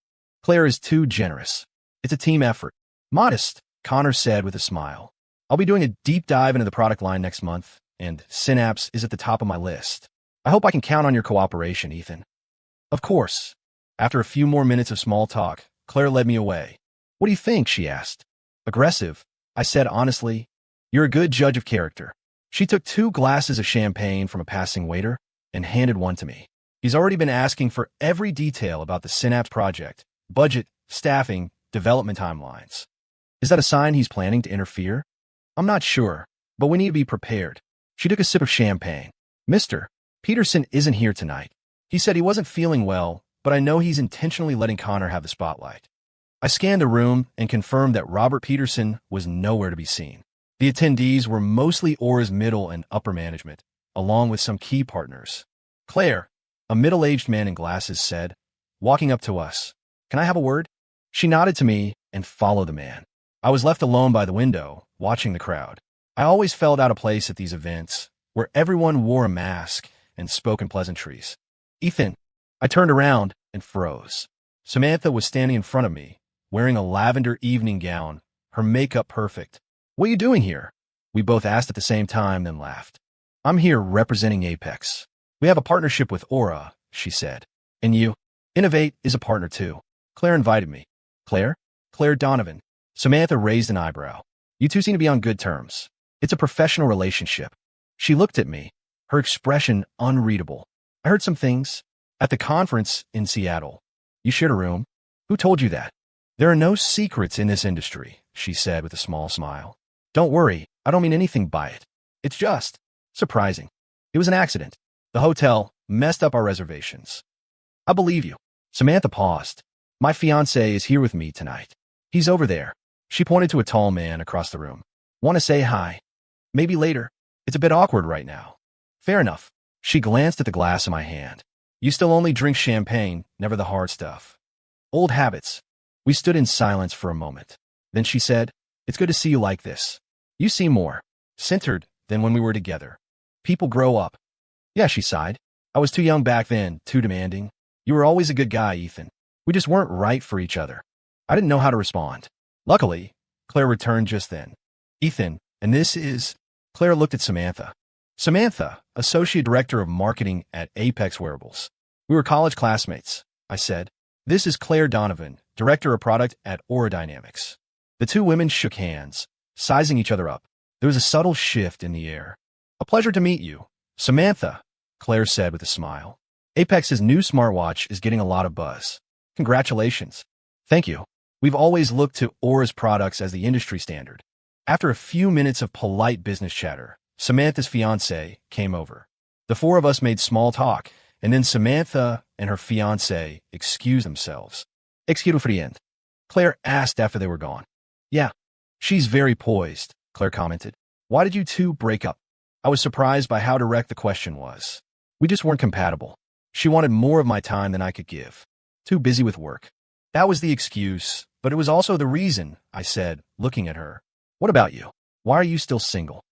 Claire is too generous. It's a team effort." "Modest," Connor said with a smile. "I'll be doing a deep dive into the product line next month, and Synapse is at the top of my list. I hope I can count on your cooperation, Ethan." "Of course." After a few more minutes of small talk, Claire led me away. "What do you think?" she asked. "Aggressive," I said honestly. "You're a good judge of character." She took 2 glasses of champagne from a passing waiter and handed one to me. "He's already been asking for every detail about the Synapse project, budget, staffing, development timelines. Is that a sign he's planning to interfere?" "I'm not sure, but we need to be prepared." She took a sip of champagne. "Mr. Peterson isn't here tonight. He said he wasn't feeling well, but I know he's intentionally letting Connor have the spotlight." I scanned the room and confirmed that Robert Peterson was nowhere to be seen. The attendees were mostly Aura's middle and upper management, along with some key partners. "Claire," a middle-aged man in glasses said, walking up to us, "Can I have a word?" She nodded to me and followed the man. I was left alone by the window, watching the crowd. I always felt out of place at these events, where everyone wore a mask and spoke in pleasantries. "Ethan." I turned around and froze. Samantha was standing in front of me, wearing a lavender evening gown, her makeup perfect. "What are you doing here?" We both asked at the same time, then laughed. "I'm here representing Apex. We have a partnership with Aura," she said. "And you?" "Innovate is a partner too. Claire invited me." "Claire?" "Claire Donovan." Samantha raised an eyebrow. "You two seem to be on good terms. It's a professional relationship." She looked at me, her expression unreadable. "I heard some things at the conference in Seattle. You shared a room. Who told you that?" "There are no secrets in this industry," she said with a small smile. "Don't worry, I don't mean anything by it. It's just surprising. It was an accident. The hotel messed up our reservations." "I believe you." Samantha paused. "My fiancé is here with me tonight. He's over there." She pointed to a tall man across the room. "Want to say hi? Maybe later. It's a bit awkward right now." "Fair enough." She glanced at the glass in my hand. "You still only drink champagne, never the hard stuff." "Old habits." We stood in silence for a moment. Then she said, "It's good to see you like this. You seem more centered than when we were together. People grow up." "Yeah," she sighed. "I was too young back then, too demanding. You were always a good guy, Ethan. We just weren't right for each other." I didn't know how to respond. Luckily, Claire returned just then. "Ethan, And this is... Claire looked at Samantha. Samantha, Associate Director of Marketing at Apex Wearables. We were college classmates, I said. This is Claire Donovan, Director of Product at Aura Dynamics. The two women shook hands, sizing each other up. There was a subtle shift in the air. A pleasure to meet you, Samantha, Claire said with a smile. Apex's new smartwatch is getting a lot of buzz. Congratulations. Thank you. We've always looked to Aura's products as the industry standard. After a few minutes of polite business chatter, Samantha's fiancé came over. The four of us made small talk, and then Samantha and her fiancé excused themselves. Excuse friend, Claire asked after they were gone. Yeah, she's very poised, Claire commented. Why did you two break up? I was surprised by how direct the question was. We just weren't compatible. She wanted more of my time than I could give. Too busy with work. That was the excuse, but it was also the reason, I said, looking at her. What about you? Why are you still single?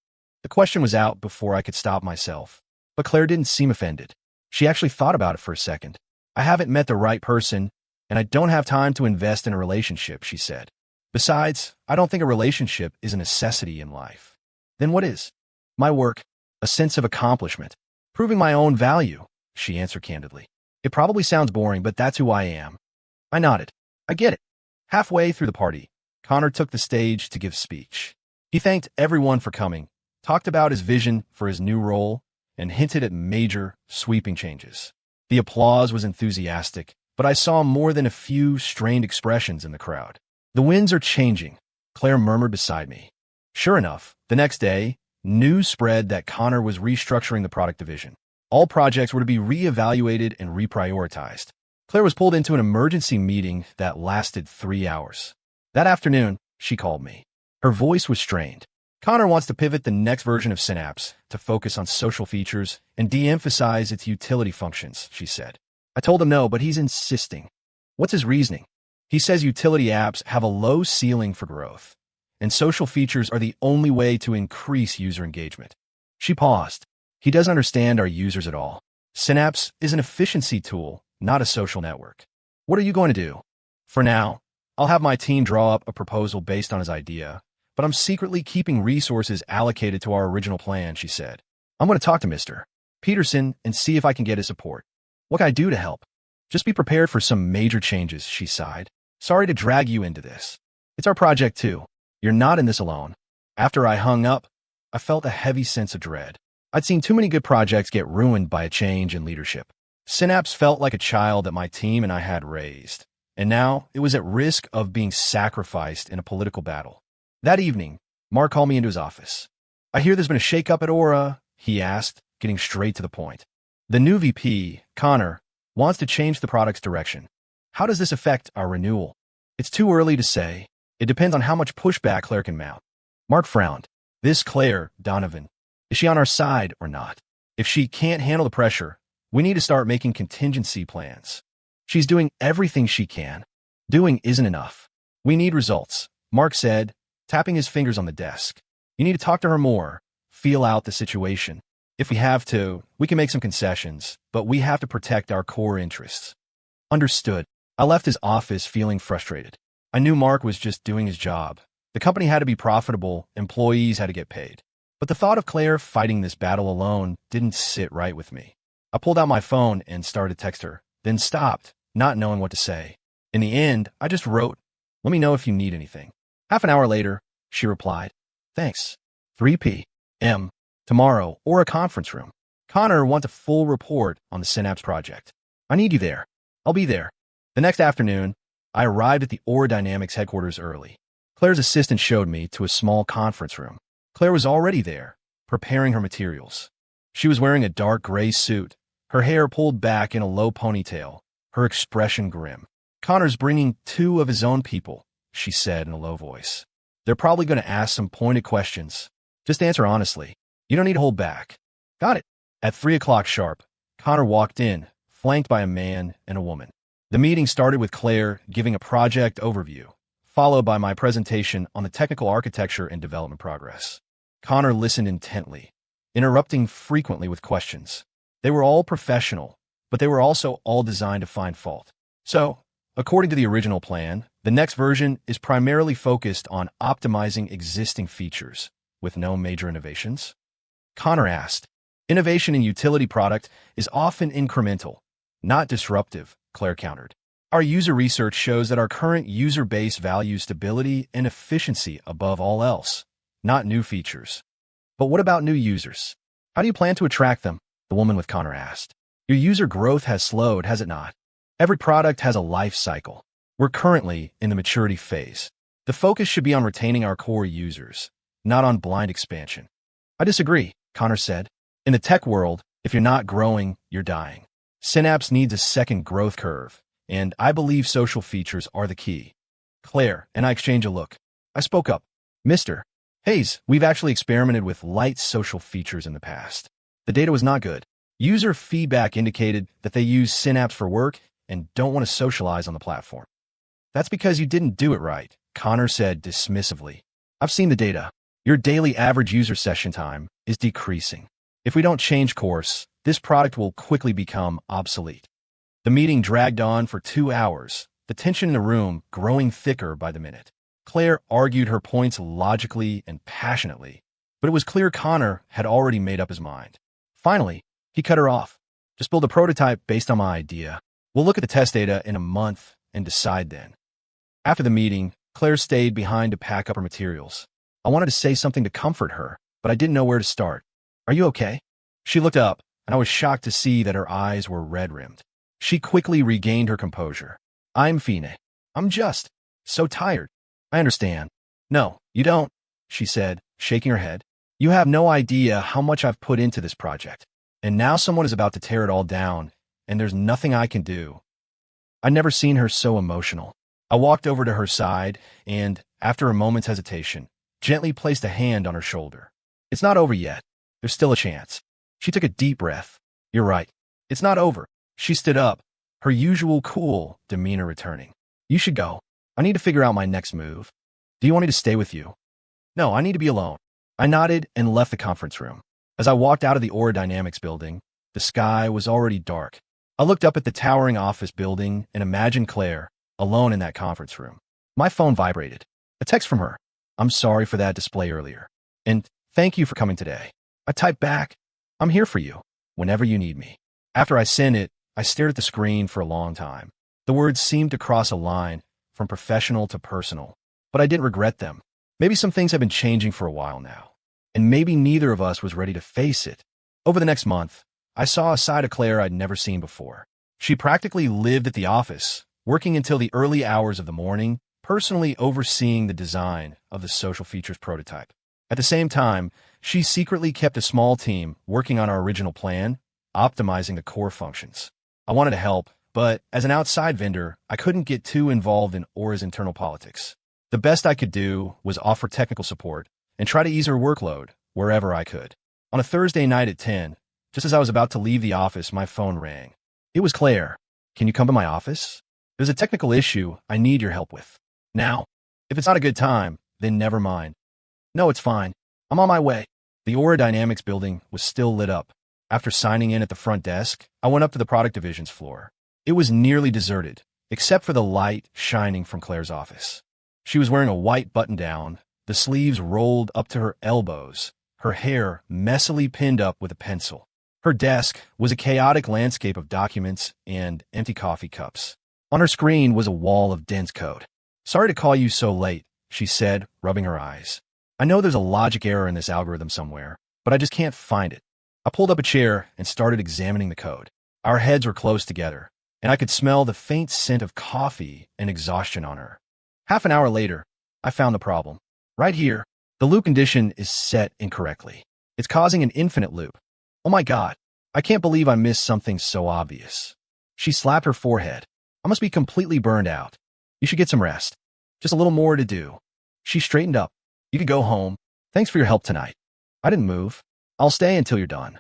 The question was out before I could stop myself, but Claire didn't seem offended. She actually thought about it for a second. I haven't met the right person, and I don't have time to invest in a relationship, she said. Besides, I don't think a relationship is a necessity in life. Then what is? My work, a sense of accomplishment, proving my own value, she answered candidly. It probably sounds boring, but that's who I am. I nodded. I get it. Halfway through the party, Connor took the stage to give speech. He thanked everyone for coming, talked about his vision for his new role, and hinted at major, sweeping changes. The applause was enthusiastic, but I saw more than a few strained expressions in the crowd. The winds are changing, Claire murmured beside me. Sure enough, the next day, news spread that Connor was restructuring the product division. All projects were to be reevaluated and reprioritized. Claire was pulled into an emergency meeting that lasted 3 hours. That afternoon, she called me. Her voice was strained. Connor wants to pivot the next version of Synapse to focus on social features and de-emphasize its utility functions, she said. I told him no, but he's insisting. What's his reasoning? He says utility apps have a low ceiling for growth, and social features are the only way to increase user engagement. She paused. He doesn't understand our users at all. Synapse is an efficiency tool, not a social network. What are you going to do? For now, I'll have my team draw up a proposal based on his idea, but I'm secretly keeping resources allocated to our original plan, she said. I'm going to talk to Mr. Peterson and see if I can get his support. What can I do to help? Just be prepared for some major changes, she sighed. Sorry to drag you into this. It's our project too. You're not in this alone. After I hung up, I felt a heavy sense of dread. I'd seen too many good projects get ruined by a change in leadership. Synapse felt like a child that my team and I had raised, and now it was at risk of being sacrificed in a political battle. That evening, Mark called me into his office. I hear there's been a shakeup at Aura, he asked, getting straight to the point. The new VP, Connor, wants to change the product's direction. How does this affect our renewal? It's too early to say. It depends on how much pushback Claire can mount. Mark frowned. This Claire Donovan, is she on our side or not? If she can't handle the pressure, we need to start making contingency plans. She's doing everything she can. Doing isn't enough. We need results, Mark said, tapping his fingers on the desk. You need to talk to her more, feel out the situation. If we have to, we can make some concessions, but we have to protect our core interests. Understood. I left his office feeling frustrated. I knew Mark was just doing his job. The company had to be profitable, employees had to get paid. But the thought of Claire fighting this battle alone didn't sit right with me. I pulled out my phone and started to text her, then stopped, not knowing what to say. In the end, I just wrote, "Let me know if you need anything." Half an hour later, she replied, "Thanks. 3 p.m. tomorrow or a conference room. Connor wants a full report on the Synapse project. I need you there. I'll be there." The next afternoon, I arrived at the Aura Dynamics headquarters early. Claire's assistant showed me to a small conference room. Claire was already there, preparing her materials. She was wearing a dark gray suit, her hair pulled back in a low ponytail, her expression grim. "Connor's bringing 2 of his own people," she said in a low voice. "They're probably going to ask some pointed questions. Just answer honestly. You don't need to hold back." Got it. At 3 o'clock sharp, Connor walked in, flanked by a man and a woman. The meeting started with Claire giving a project overview, followed by my presentation on the technical architecture and development progress. Connor listened intently, interrupting frequently with questions. They were all professional, but they were also all designed to find fault. So, according to the original plan, the next version is primarily focused on optimizing existing features, with no major innovations? Connor asked. Innovation in utility product is often incremental, not disruptive, Claire countered. Our user research shows that our current user base values stability and efficiency above all else, not new features. But what about new users? How do you plan to attract them? The woman with Connor asked. Your user growth has slowed, has it not? Every product has a life cycle. We're currently in the maturity phase. The focus should be on retaining our core users, not on blind expansion. I disagree, Connor said. In the tech world, if you're not growing, you're dying. Synapse needs a second growth curve, and I believe social features are the key. Claire and I exchange a look. I spoke up. Mr. Hayes, we've actually experimented with light social features in the past. The data was not good. User feedback indicated that they use Synapse for work and don't want to socialize on the platform. That's because you didn't do it right, Connor said dismissively. I've seen the data. Your daily average user session time is decreasing. If we don't change course, this product will quickly become obsolete. The meeting dragged on for 2 hours, the tension in the room growing thicker by the minute. Claire argued her points logically and passionately, but it was clear Connor had already made up his mind. Finally, he cut her off. Just build a prototype based on my idea. We'll look at the test data in a month and decide then. After the meeting, Claire stayed behind to pack up her materials. I wanted to say something to comfort her, but I didn't know where to start. Are you okay? She looked up, and I was shocked to see that her eyes were red-rimmed. She quickly regained her composure. I'm fine. I'm just so tired. I understand. No, you don't, she said, shaking her head. You have no idea how much I've put into this project. And now someone is about to tear it all down, and there's nothing I can do. I'd never seen her so emotional. I walked over to her side and, after a moment's hesitation, gently placed a hand on her shoulder. It's not over yet. There's still a chance. She took a deep breath. You're right. It's not over. She stood up, her usual cool demeanor returning. You should go. I need to figure out my next move. Do you want me to stay with you? No, I need to be alone. I nodded and left the conference room. As I walked out of the Aura Dynamics building, the sky was already dark. I looked up at the towering office building and imagined Claire, alone in that conference room. My phone vibrated. A text from her. I'm sorry for that display earlier. And thank you for coming today. I typed back, I'm here for you, whenever you need me. After I sent it, I stared at the screen for a long time. The words seemed to cross a line from professional to personal, but I didn't regret them. Maybe some things have been changing for a while now, and maybe neither of us was ready to face it. Over the next month, I saw a side of Claire I'd never seen before. She practically lived at the office, working until the early hours of the morning, personally overseeing the design of the social features prototype. At the same time, she secretly kept a small team working on our original plan, optimizing the core functions. I wanted to help, but as an outside vendor, I couldn't get too involved in Aura's internal politics. The best I could do was offer technical support and try to ease her workload wherever I could. On a Thursday night at 10, just as I was about to leave the office, my phone rang. It was Claire. Can you come to my office? There's a technical issue I need your help with. Now, if it's not a good time, then never mind. No, it's fine. I'm on my way. The Aura Dynamics building was still lit up. After signing in at the front desk, I went up to the product division's floor. It was nearly deserted, except for the light shining from Claire's office. She was wearing a white button-down, the sleeves rolled up to her elbows, her hair messily pinned up with a pencil. Her desk was a chaotic landscape of documents and empty coffee cups. On her screen was a wall of dense code. Sorry to call you so late, she said, rubbing her eyes. I know there's a logic error in this algorithm somewhere, but I just can't find it. I pulled up a chair and started examining the code. Our heads were close together, and I could smell the faint scent of coffee and exhaustion on her. Half an hour later, I found the problem. Right here, the loop condition is set incorrectly. It's causing an infinite loop. Oh my God, I can't believe I missed something so obvious. She slapped her forehead. I must be completely burned out. You should get some rest. Just a little more to do. She straightened up. You could go home. Thanks for your help tonight. I didn't move. I'll stay until you're done.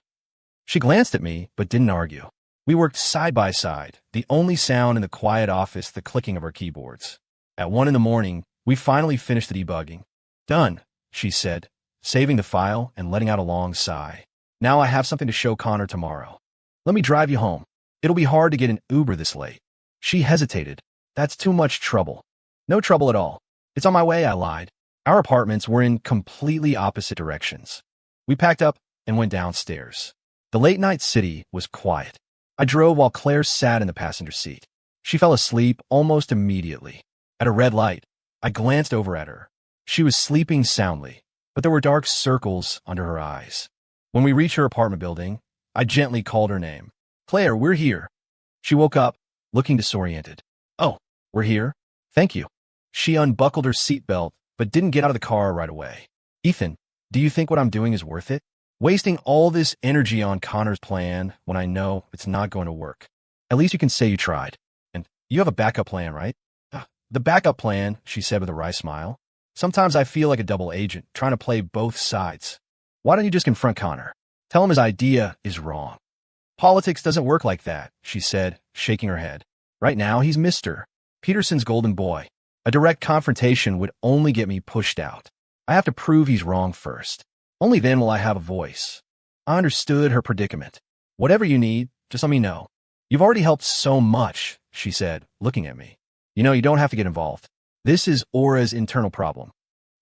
She glanced at me, but didn't argue. We worked side by side, the only sound in the quiet office the clicking of our keyboards. At 1 a.m, we finally finished the debugging. Done, she said, saving the file and letting out a long sigh. Now I have something to show Connor tomorrow. Let me drive you home. It'll be hard to get an Uber this late. She hesitated. That's too much trouble. No trouble at all. It's on my way, I lied. Our apartments were in completely opposite directions. We packed up and went downstairs. The late-night city was quiet. I drove while Claire sat in the passenger seat. She fell asleep almost immediately. At a red light, I glanced over at her. She was sleeping soundly, but there were dark circles under her eyes. When we reached her apartment building, I gently called her name. "Claire, we're here." She woke up, looking disoriented. "Oh, we're here? Thank you." She unbuckled her seatbelt, but didn't get out of the car right away. "Ethan, do you think what I'm doing is worth it? Wasting all this energy on Connor's plan when I know it's not going to work. At least you can say you tried. And you have a backup plan, right?" "The backup plan," she said with a wry smile. "Sometimes I feel like a double agent, trying to play both sides. Why don't you just confront Connor? Tell him his idea is wrong." "Politics doesn't work like that," she said, shaking her head. "Right now, he's Mr. Peterson's golden boy. A direct confrontation would only get me pushed out. I have to prove he's wrong first. Only then will I have a voice." I understood her predicament. "Whatever you need, just let me know. You've already helped so much," she said, looking at me. "You know, you don't have to get involved. This is Aura's internal problem."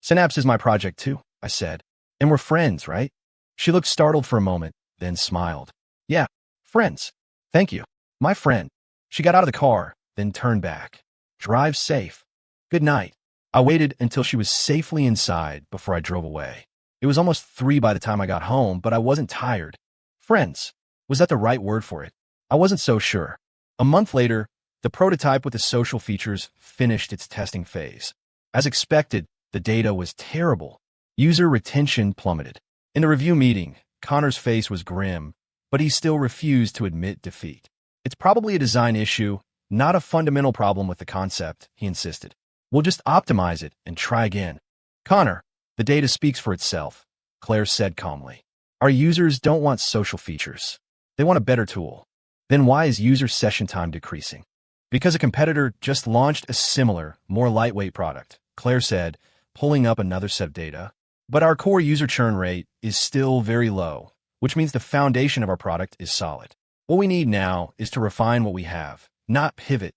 "Synapse is my project too," I said. "And we're friends, right?" She looked startled for a moment, then smiled. "Yeah, friends. Thank you. My friend." She got out of the car, then turned back. "Drive safe. Good night." I waited until she was safely inside before I drove away. It was almost 3 by the time I got home, but I wasn't tired. Friends. Was that the right word for it? I wasn't so sure. A month later, the prototype with the social features finished its testing phase. As expected, the data was terrible. User retention plummeted. In the review meeting, Connor's face was grim, but he still refused to admit defeat. "It's probably a design issue, not a fundamental problem with the concept," he insisted. "We'll just optimize it and try again." "Connor, the data speaks for itself," Claire said calmly. "Our users don't want social features. They want a better tool." "Then why is user session time decreasing?" "Because a competitor just launched a similar, more lightweight product," Claire said, pulling up another set of data. "But our core user churn rate is still very low, which means the foundation of our product is solid. What we need now is to refine what we have, not pivot."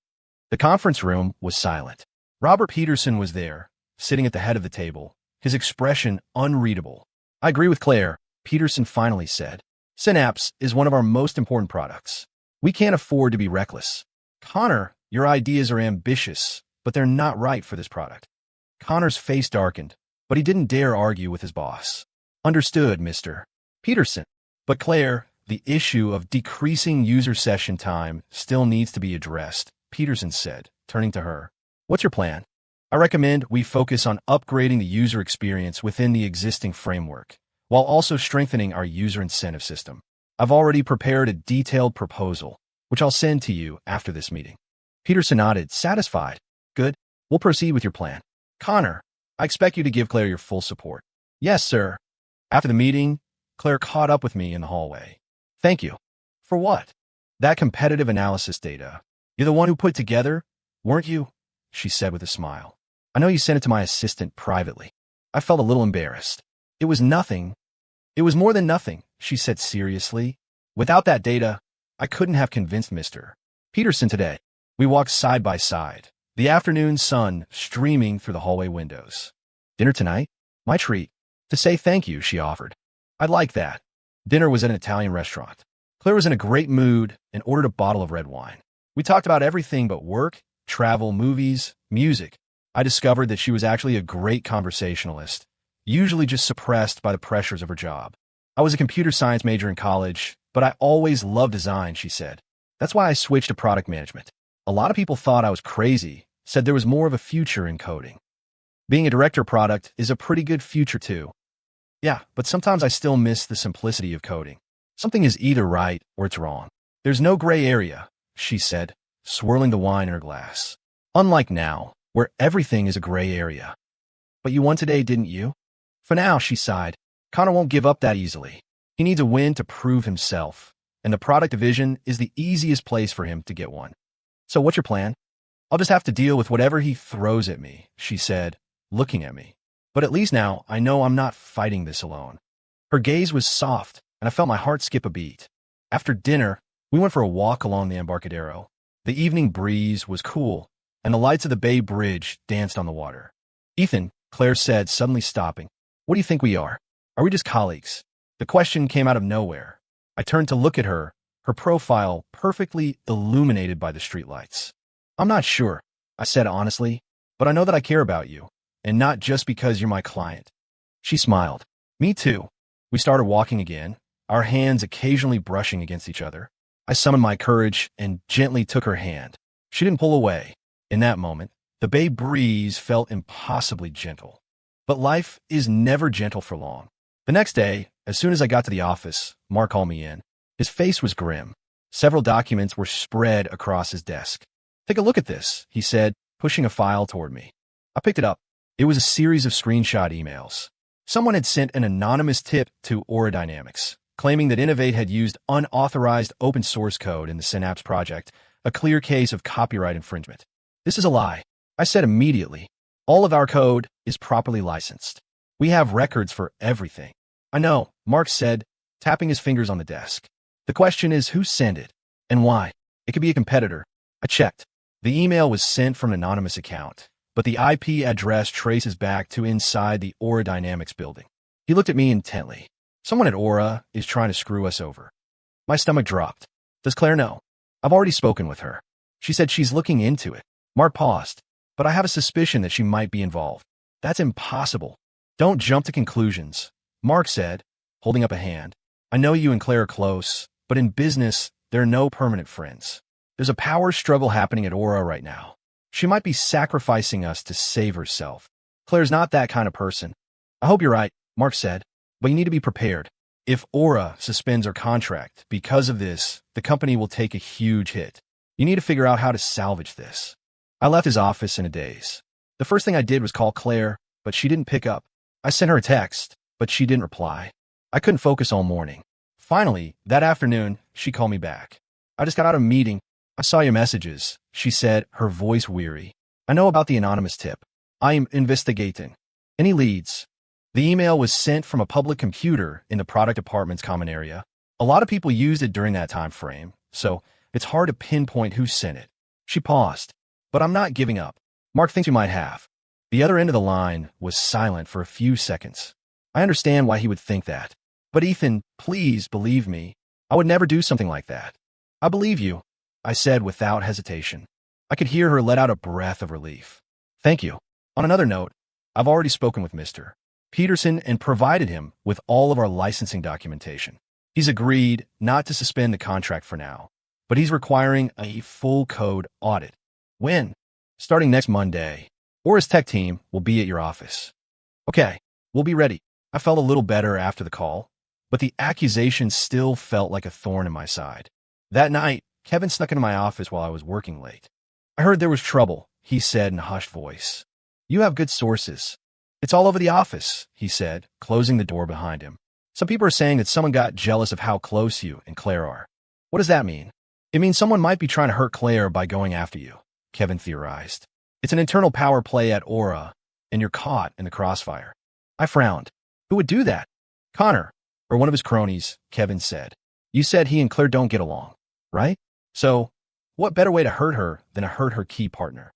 The conference room was silent. Robert Peterson was there, sitting at the head of the table, his expression unreadable. "I agree with Claire," Peterson finally said. "Synapse is one of our most important products. We can't afford to be reckless. Connor, your ideas are ambitious, but they're not right for this product." Connor's face darkened, but he didn't dare argue with his boss. "Understood, Mr. Peterson. But Claire, the issue of decreasing user session time still needs to be addressed," Peterson said, turning to her. "What's your plan?" "I recommend we focus on upgrading the user experience within the existing framework, while also strengthening our user incentive system. I've already prepared a detailed proposal, which I'll send to you after this meeting." Peterson nodded, satisfied. "Good. We'll proceed with your plan. Connor, I expect you to give Claire your full support." "Yes, sir." After the meeting, Claire caught up with me in the hallway. "Thank you." "For what?" "That competitive analysis data. You're the one who put it together, weren't you?" she said with a smile. "I know you sent it to my assistant privately." I felt a little embarrassed. "It was nothing." "It was more than nothing," she said seriously. "Without that data, I couldn't have convinced Mr. Peterson today." We walked side by side, the afternoon sun streaming through the hallway windows. "Dinner tonight?" "My treat." "To say thank you," she offered. "I'd like that." Dinner was at an Italian restaurant. Claire was in a great mood and ordered a bottle of red wine. We talked about everything but work, travel, movies, music. I discovered that she was actually a great conversationalist, usually just suppressed by the pressures of her job. "I was a computer science major in college, but I always loved design," she said. "That's why I switched to product management. A lot of people thought I was crazy, said there was more of a future in coding. Being a director of product is a pretty good future too. Yeah, but sometimes I still miss the simplicity of coding. Something is either right or it's wrong. There's no gray area," she said, swirling the wine in her glass. "Unlike now, where everything is a gray area." "But you won today, didn't you?" "For now," she sighed. "Connor won't give up that easily. He needs a win to prove himself, and the product division is the easiest place for him to get one." "So what's your plan?" "I'll just have to deal with whatever he throws at me," she said, looking at me. "But at least now I know I'm not fighting this alone." Her gaze was soft, and I felt my heart skip a beat. After dinner, we went for a walk along the Embarcadero. The evening breeze was cool, and the lights of the Bay Bridge danced on the water. "Ethan, Claire said, suddenly stopping. What do you think we are? Are we just colleagues? The question came out of nowhere. I turned to look at her profile perfectly illuminated by the streetlights. I'm not sure, I said honestly, but I know that I care about you, and not just because you're my client. She smiled. Me too. We started walking again, our hands occasionally brushing against each other. I summoned my courage and gently took her hand. She didn't pull away. In that moment, the bay breeze felt impossibly gentle. But life is never gentle for long. The next day, as soon as I got to the office, Mark called me in. His face was grim. Several documents were spread across his desk. Take a look at this, he said, pushing a file toward me. I picked it up. It was a series of screenshot emails. Someone had sent an anonymous tip to Aura Dynamics, claiming that Innovate had used unauthorized open source code in the Synapse project, a clear case of copyright infringement. This is a lie, I said immediately. All of our code is properly licensed. We have records for everything. I know, Mark said, tapping his fingers on the desk. The question is who sent it and why. It could be a competitor. I checked. The email was sent from an anonymous account, but the IP address traces back to inside the Aura Dynamics building. He looked at me intently. Someone at Aura is trying to screw us over. My stomach dropped. Does Claire know? I've already spoken with her. She said she's looking into it. Mark paused, but I have a suspicion that she might be involved. That's impossible. Don't jump to conclusions, Mark said, holding up a hand. I know you and Claire are close, but in business, there are no permanent friends. There's a power struggle happening at Aura right now. She might be sacrificing us to save herself. Claire's not that kind of person. I hope you're right, Mark said, but you need to be prepared. If Aura suspends her contract because of this, the company will take a huge hit. You need to figure out how to salvage this. I left his office in a daze. The first thing I did was call Claire, but she didn't pick up. I sent her a text, but she didn't reply. I couldn't focus all morning. Finally, that afternoon, she called me back. I just got out of a meeting. I saw your messages, she said, her voice weary. I know about the anonymous tip. I am investigating. Any leads? The email was sent from a public computer in the product department's common area. A lot of people used it during that time frame, so it's hard to pinpoint who sent it. She paused. But I'm not giving up. Mark thinks you might have. The other end of the line was silent for a few seconds. I understand why he would think that. But Ethan, please believe me. I would never do something like that. I believe you, I said without hesitation. I could hear her let out a breath of relief. Thank you. On another note, I've already spoken with Mr. Peterson and provided him with all of our licensing documentation. He's agreed not to suspend the contract for now, but he's requiring a full code audit. When? Starting next Monday. Aura's tech team will be at your office. Okay, we'll be ready. I felt a little better after the call, but the accusation still felt like a thorn in my side. That night, Kevin snuck into my office while I was working late. I heard there was trouble, he said in a hushed voice. You have good sources. It's all over the office, he said, closing the door behind him. Some people are saying that someone got jealous of how close you and Claire are. What does that mean? It means someone might be trying to hurt Claire by going after you, Kevin theorized. It's an internal power play at Aura, and you're caught in the crossfire. I frowned. Who would do that? Connor, or one of his cronies, Kevin said. You said he and Claire don't get along, right? So, what better way to hurt her than to hurt her key partner?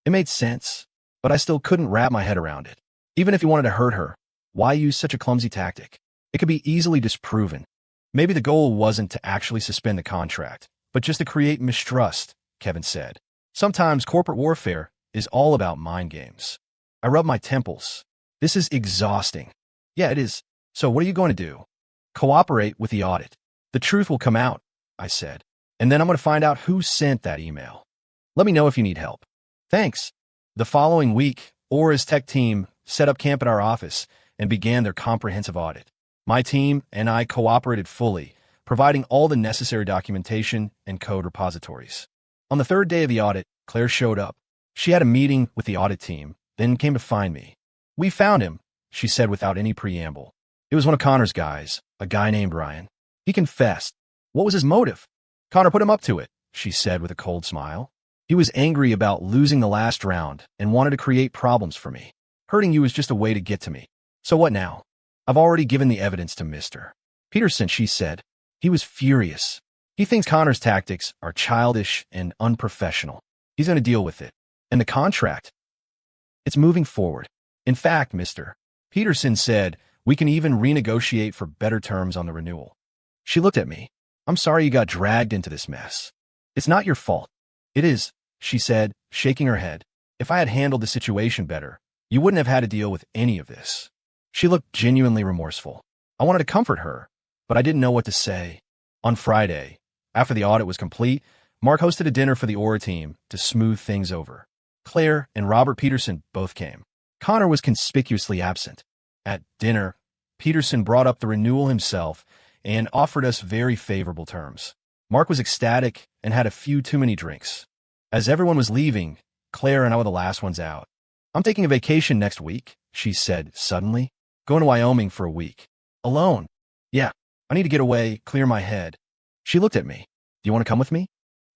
It made sense, but I still couldn't wrap my head around it. Even if you wanted to hurt her, why use such a clumsy tactic? It could be easily disproven. Maybe the goal wasn't to actually suspend the contract, but just to create mistrust, Kevin said. Sometimes corporate warfare is all about mind games. I rubbed my temples. This is exhausting. Yeah, it is. So what are you going to do? Cooperate with the audit. The truth will come out, I said. And then I'm going to find out who sent that email. Let me know if you need help. Thanks. The following week, Aura's tech team set up camp at our office and began their comprehensive audit. My team and I cooperated fully, providing all the necessary documentation and code repositories. On the third day of the audit, Claire showed up. She had a meeting with the audit team, then came to find me. We found him, she said without any preamble. It was one of Connor's guys, a guy named Ryan. He confessed. What was his motive? Connor put him up to it, she said with a cold smile. He was angry about losing the last round and wanted to create problems for me. Hurting you was just a way to get to me. So what now? I've already given the evidence to Mr. Peterson, she said. He was furious. He thinks Connor's tactics are childish and unprofessional. He's going to deal with it. And the contract? It's moving forward. In fact, Mr. Peterson said, we can even renegotiate for better terms on the renewal. She looked at me. I'm sorry you got dragged into this mess. It's not your fault. It is, she said, shaking her head. If I had handled the situation better, you wouldn't have had to deal with any of this. She looked genuinely remorseful. I wanted to comfort her, but I didn't know what to say. On Friday, after the audit was complete, Mark hosted a dinner for the Aura team to smooth things over. Claire and Robert Peterson both came. Connor was conspicuously absent. At dinner, Peterson brought up the renewal himself and offered us very favorable terms. Mark was ecstatic and had a few too many drinks. As everyone was leaving, Claire and I were the last ones out. I'm taking a vacation next week, she said suddenly. Going to Wyoming for a week. Alone. Yeah, I need to get away, clear my head. She looked at me. Do you want to come with me?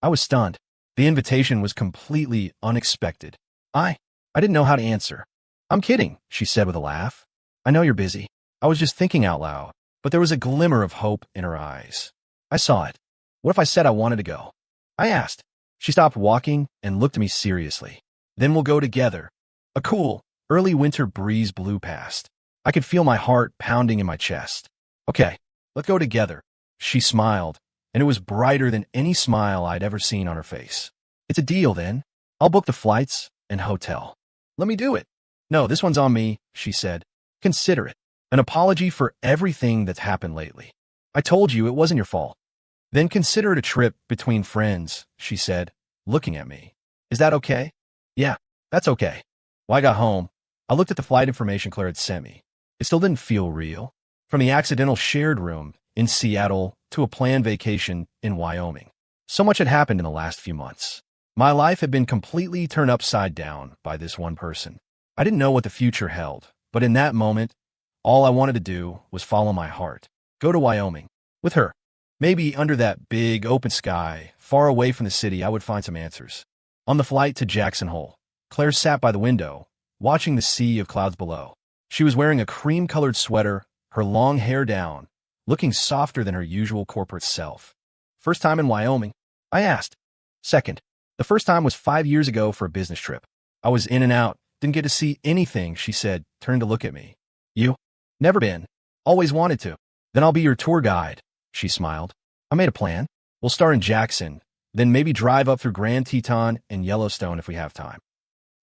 I was stunned. The invitation was completely unexpected. I didn't know how to answer. I'm kidding, she said with a laugh. I know you're busy. I was just thinking out loud, but there was a glimmer of hope in her eyes. I saw it. What if I said I wanted to go? I asked. She stopped walking and looked at me seriously. Then we'll go together. A cool, early winter breeze blew past. I could feel my heart pounding in my chest. Okay, let's go together. She smiled, and it was brighter than any smile I'd ever seen on her face. It's a deal, then. I'll book the flights and hotel. Let me do it. No, this one's on me, she said. Consider it. An apology for everything that's happened lately. I told you it wasn't your fault. Then consider it a trip between friends, she said, looking at me. Is that okay? Yeah, that's okay. When I got home, I looked at the flight information Claire had sent me. It still didn't feel real. From the accidental shared room in Seattle to a planned vacation in Wyoming. So much had happened in the last few months. My life had been completely turned upside down by this one person. I didn't know what the future held, but in that moment, all I wanted to do was follow my heart. Go to Wyoming. With her. Maybe under that big, open sky, far away from the city, I would find some answers. On the flight to Jackson Hole, Claire sat by the window, watching the sea of clouds below. She was wearing a cream-colored sweater, her long hair down, looking softer than her usual corporate self. First time in Wyoming? I asked. Second. The first time was 5 years ago for a business trip. I was in and out, didn't get to see anything, she said, turned to look at me. You? Never been. Always wanted to. Then I'll be your tour guide, she smiled. I made a plan. We'll start in Jackson, then maybe drive up through Grand Teton and Yellowstone if we have time.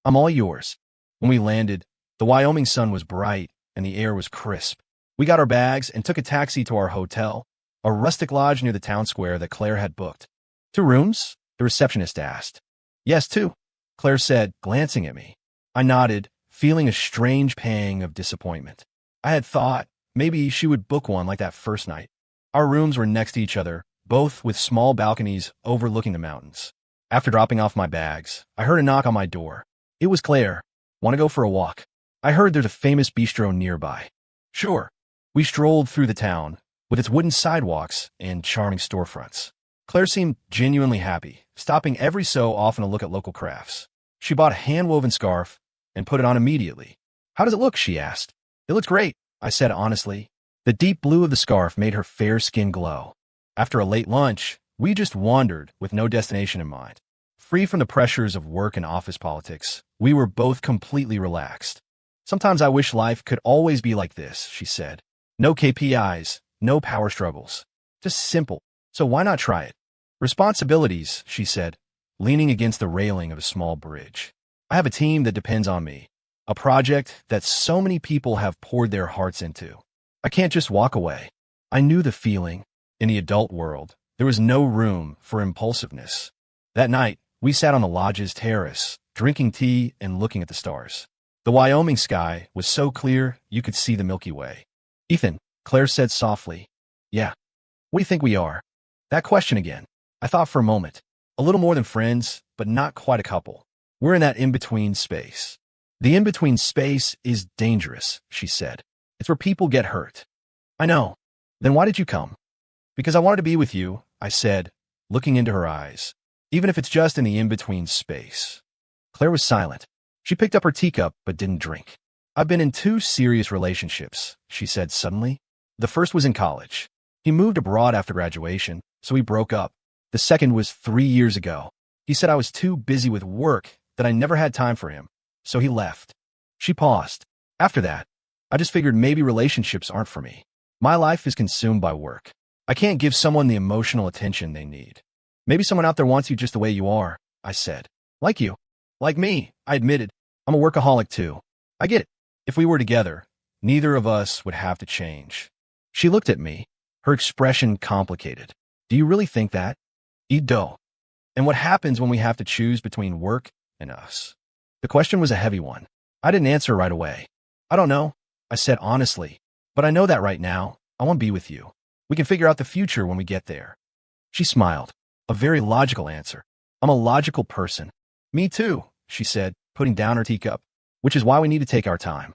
I'm all yours. When we landed, the Wyoming sun was bright and the air was crisp. We got our bags and took a taxi to our hotel, a rustic lodge near the town square that Claire had booked. 2 rooms? The receptionist asked. Yes, 2, Claire said, glancing at me. I nodded, feeling a strange pang of disappointment. I had thought maybe she would book one like that first night. Our rooms were next to each other, both with small balconies overlooking the mountains. After dropping off my bags, I heard a knock on my door. It was Claire. Want to go for a walk? I heard there's a famous bistro nearby. Sure. We strolled through the town, with its wooden sidewalks and charming storefronts. Claire seemed genuinely happy, stopping every so often to look at local crafts. She bought a hand-woven scarf and put it on immediately. How does it look? She asked. It looks great, I said honestly. The deep blue of the scarf made her fair skin glow. After a late lunch, we just wandered with no destination in mind. Free from the pressures of work and office politics, we were both completely relaxed. Sometimes I wish life could always be like this, she said. No KPIs, no power struggles. Just simple. So why not try it? Responsibilities, she said, leaning against the railing of a small bridge. I have a team that depends on me. A project that so many people have poured their hearts into. I can't just walk away. I knew the feeling. In the adult world, there was no room for impulsiveness. That night, we sat on the lodge's terrace, drinking tea and looking at the stars. The Wyoming sky was so clear you could see the Milky Way. Ethan, Claire said softly. Yeah. What do you think we are? That question again. I thought for a moment. A little more than friends, but not quite a couple. We're in that in-between space. The in-between space is dangerous, she said. It's where people get hurt. I know. Then why did you come? Because I wanted to be with you, I said, looking into her eyes, even if it's just in the in-between space. Claire was silent. She picked up her teacup but didn't drink. I've been in 2 serious relationships, she said suddenly. The first was in college. He moved abroad after graduation, so we broke up. The second was 3 years ago. He said I was too busy with work, that I never had time for him, so he left. She paused. After that, I just figured maybe relationships aren't for me. My life is consumed by work. I can't give someone the emotional attention they need. Maybe someone out there wants you just the way you are, I said. Like you. Like me, I admitted. I'm a workaholic too. I get it. If we were together, neither of us would have to change. She looked at me, her expression complicated. Do you really think that? I do. And what happens when we have to choose between work and us? The question was a heavy one. I didn't answer right away. I don't know, I said honestly, but I know that right now, I want to be with you. We can figure out the future when we get there. She smiled. A very logical answer. I'm a logical person. Me too, she said, putting down her teacup, which is why we need to take our time.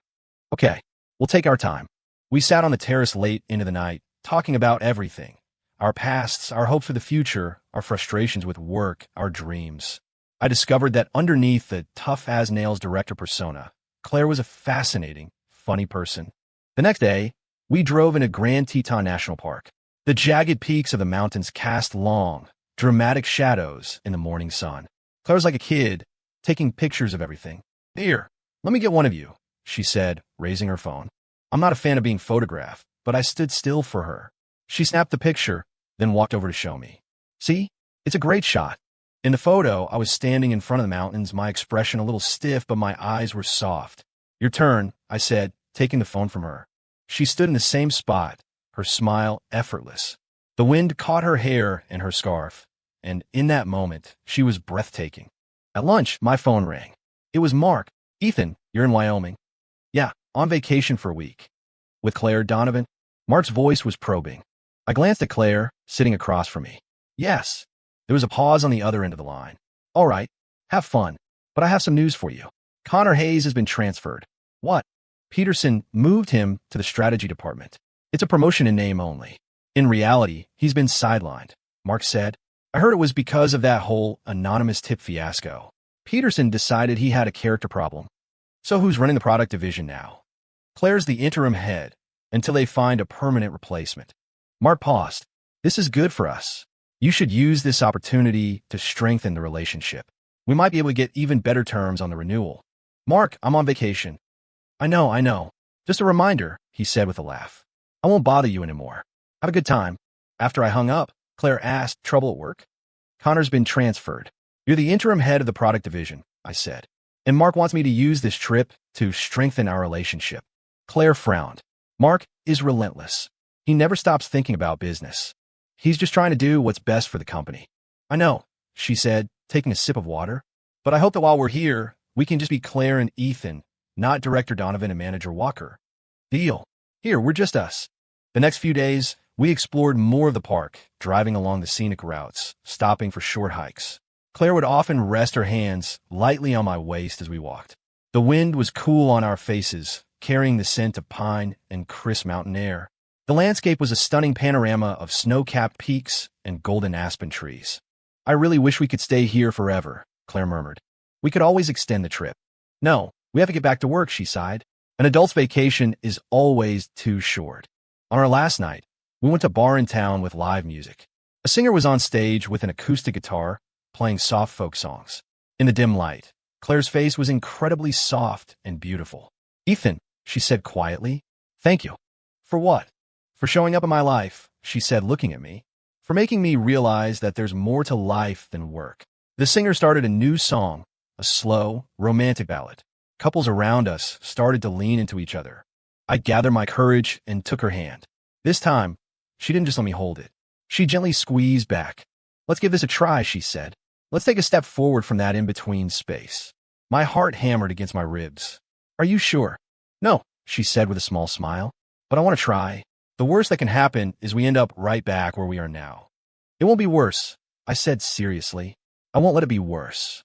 Okay, we'll take our time. We sat on the terrace late into the night, talking about everything. Our pasts, our hope for the future, our frustrations with work, our dreams. I discovered that underneath the tough-as-nails director persona, Claire was a fascinating, funny person. The next day, we drove into Grand Teton National Park. The jagged peaks of the mountains cast long, dramatic shadows in the morning sun. Claire was like a kid, taking pictures of everything. Here, let me get one of you, she said, raising her phone. I'm not a fan of being photographed, but I stood still for her. She snapped the picture, then walked over to show me. See? It's a great shot. In the photo, I was standing in front of the mountains, my expression a little stiff, but my eyes were soft. Your turn, I said, taking the phone from her. She stood in the same spot, her smile effortless. The wind caught her hair and her scarf, and in that moment, she was breathtaking. At lunch, my phone rang. It was Mark. Ethan, you're in Wyoming. Yeah, on vacation for a week. With Claire Donovan? Mark's voice was probing. I glanced at Claire, sitting across from me. Yes. There was a pause on the other end of the line. All right, have fun, but I have some news for you. Connor Hayes has been transferred. What? Peterson moved him to the strategy department. It's a promotion in name only. In reality, he's been sidelined, Mark said. I heard it was because of that whole anonymous tip fiasco. Peterson decided he had a character problem. So who's running the product division now? Claire's the interim head, until they find a permanent replacement. Mark paused. This is good for us. You should use this opportunity to strengthen the relationship. We might be able to get even better terms on the renewal. Mark, I'm on vacation. I know. Just a reminder, he said with a laugh. I won't bother you anymore. Have a good time. After I hung up, Claire asked, trouble at work? Connor's been transferred. You're the interim head of the product division, I said. And Mark wants me to use this trip to strengthen our relationship. Claire frowned. Mark is relentless. He never stops thinking about business. He's just trying to do what's best for the company. I know, she said, taking a sip of water. But I hope that while we're here, we can just be Claire and Ethan, not Director Donovan and Manager Walker. Deal. Here, we're just us. The next few days, we explored more of the park, driving along the scenic routes, stopping for short hikes. Claire would often rest her hands lightly on my waist as we walked. The wind was cool on our faces, carrying the scent of pine and crisp mountain air. The landscape was a stunning panorama of snow-capped peaks and golden aspen trees. I really wish we could stay here forever, Claire murmured. We could always extend the trip. No, we have to get back to work, she sighed. An adult's vacation is always too short. On our last night, we went to a bar in town with live music. A singer was on stage with an acoustic guitar, playing soft folk songs. In the dim light, Claire's face was incredibly soft and beautiful. Ethan, she said quietly, thank you. For what? For showing up in my life, she said, looking at me. For making me realize that there's more to life than work. The singer started a new song, a slow, romantic ballad. Couples around us started to lean into each other. I gathered my courage and took her hand. This time, she didn't just let me hold it. She gently squeezed back. Let's give this a try, she said. Let's take a step forward from that in-between space. My heart hammered against my ribs. Are you sure? No, she said with a small smile. But I want to try. The worst that can happen is we end up right back where we are now. It won't be worse, I said seriously. I won't let it be worse.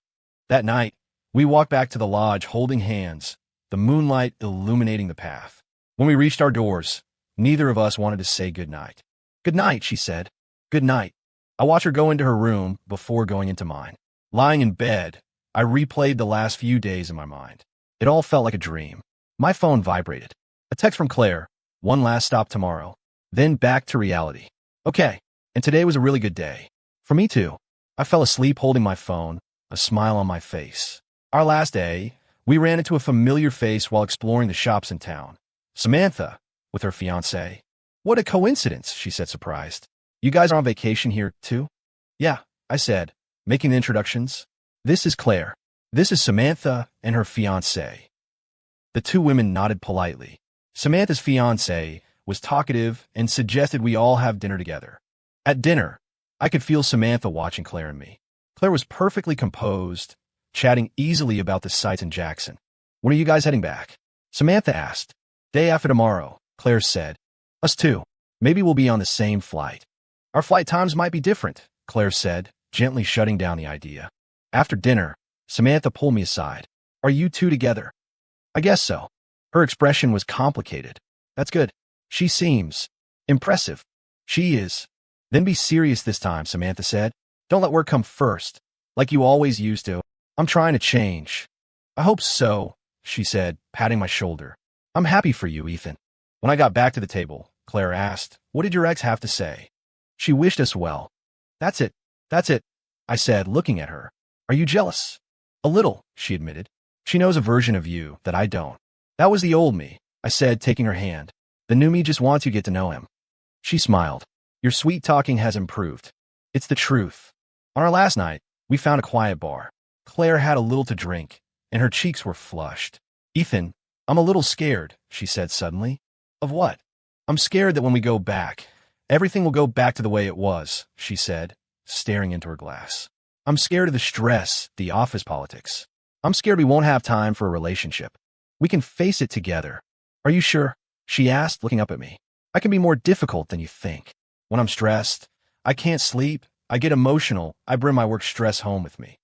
That night, we walked back to the lodge holding hands, the moonlight illuminating the path. When we reached our doors, neither of us wanted to say goodnight. Good night, she said. Good night. I watched her go into her room before going into mine. Lying in bed, I replayed the last few days in my mind. It all felt like a dream. My phone vibrated. A text from Claire. One last stop tomorrow. Then back to reality. Okay, and today was a really good day. For me too. I fell asleep holding my phone, a smile on my face. Our last day We ran into a familiar face while exploring the shops in town. Samantha, with her fiancé. What a coincidence, she said, surprised. You guys are on vacation here, too? Yeah, I said, making the introductions. This is Claire. This is Samantha and her fiancé. The two women nodded politely. Samantha's fiancé was talkative and suggested we all have dinner together. At dinner, I could feel Samantha watching Claire and me. Claire was perfectly composed, chatting easily about the sights in Jackson. When are you guys heading back? Samantha asked. Day after tomorrow, Claire said. Us too. Maybe we'll be on the same flight. Our flight times might be different, Claire said, gently shutting down the idea. After dinner, Samantha pulled me aside. Are you two together? I guess so. Her expression was complicated. That's good. She seems impressive. She is. Then be serious this time, Samantha said. Don't let work come first, like you always used to. I'm trying to change. I hope so, she said, patting my shoulder. I'm happy for you, Ethan. When I got back to the table, Claire asked, what did your ex have to say? She wished us well. That's it. That's it, I said, looking at her. Are you jealous? A little, she admitted. She knows a version of you that I don't. That was the old me, I said, taking her hand. The new me just wants you to get to know him. She smiled. Your sweet talking has improved. It's the truth. On our last night, we found a quiet bar. Claire had a little to drink, and her cheeks were flushed. Ethan, I'm a little scared, she said suddenly. Of what? I'm scared that when we go back, everything will go back to the way it was, she said, staring into her glass. I'm scared of the stress, the office politics. I'm scared we won't have time for a relationship. We can face it together. Are you sure? She asked, looking up at me. I can be more difficult than you think. When I'm stressed, I can't sleep, I get emotional, I bring my work stress home with me.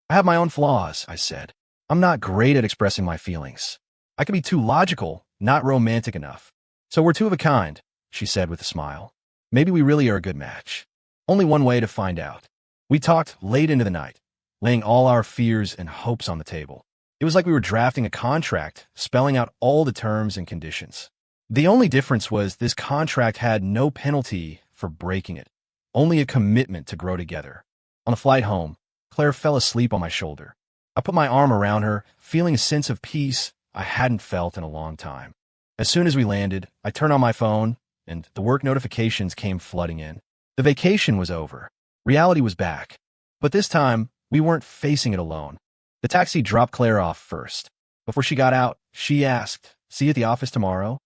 I have my own flaws, I said. I'm not great at expressing my feelings. I can be too logical, not romantic enough. So we're two of a kind, she said with a smile. Maybe we really are a good match. Only one way to find out. We talked late into the night, laying all our fears and hopes on the table. It was like we were drafting a contract, spelling out all the terms and conditions. The only difference was this contract had no penalty for breaking it, only a commitment to grow together. On the flight home, Claire fell asleep on my shoulder. I put my arm around her, feeling a sense of peace I hadn't felt in a long time. As soon as we landed, I turned on my phone, and the work notifications came flooding in. The vacation was over. Reality was back. But this time, we weren't facing it alone. The taxi dropped Claire off first. Before she got out, she asked, See you at the office tomorrow?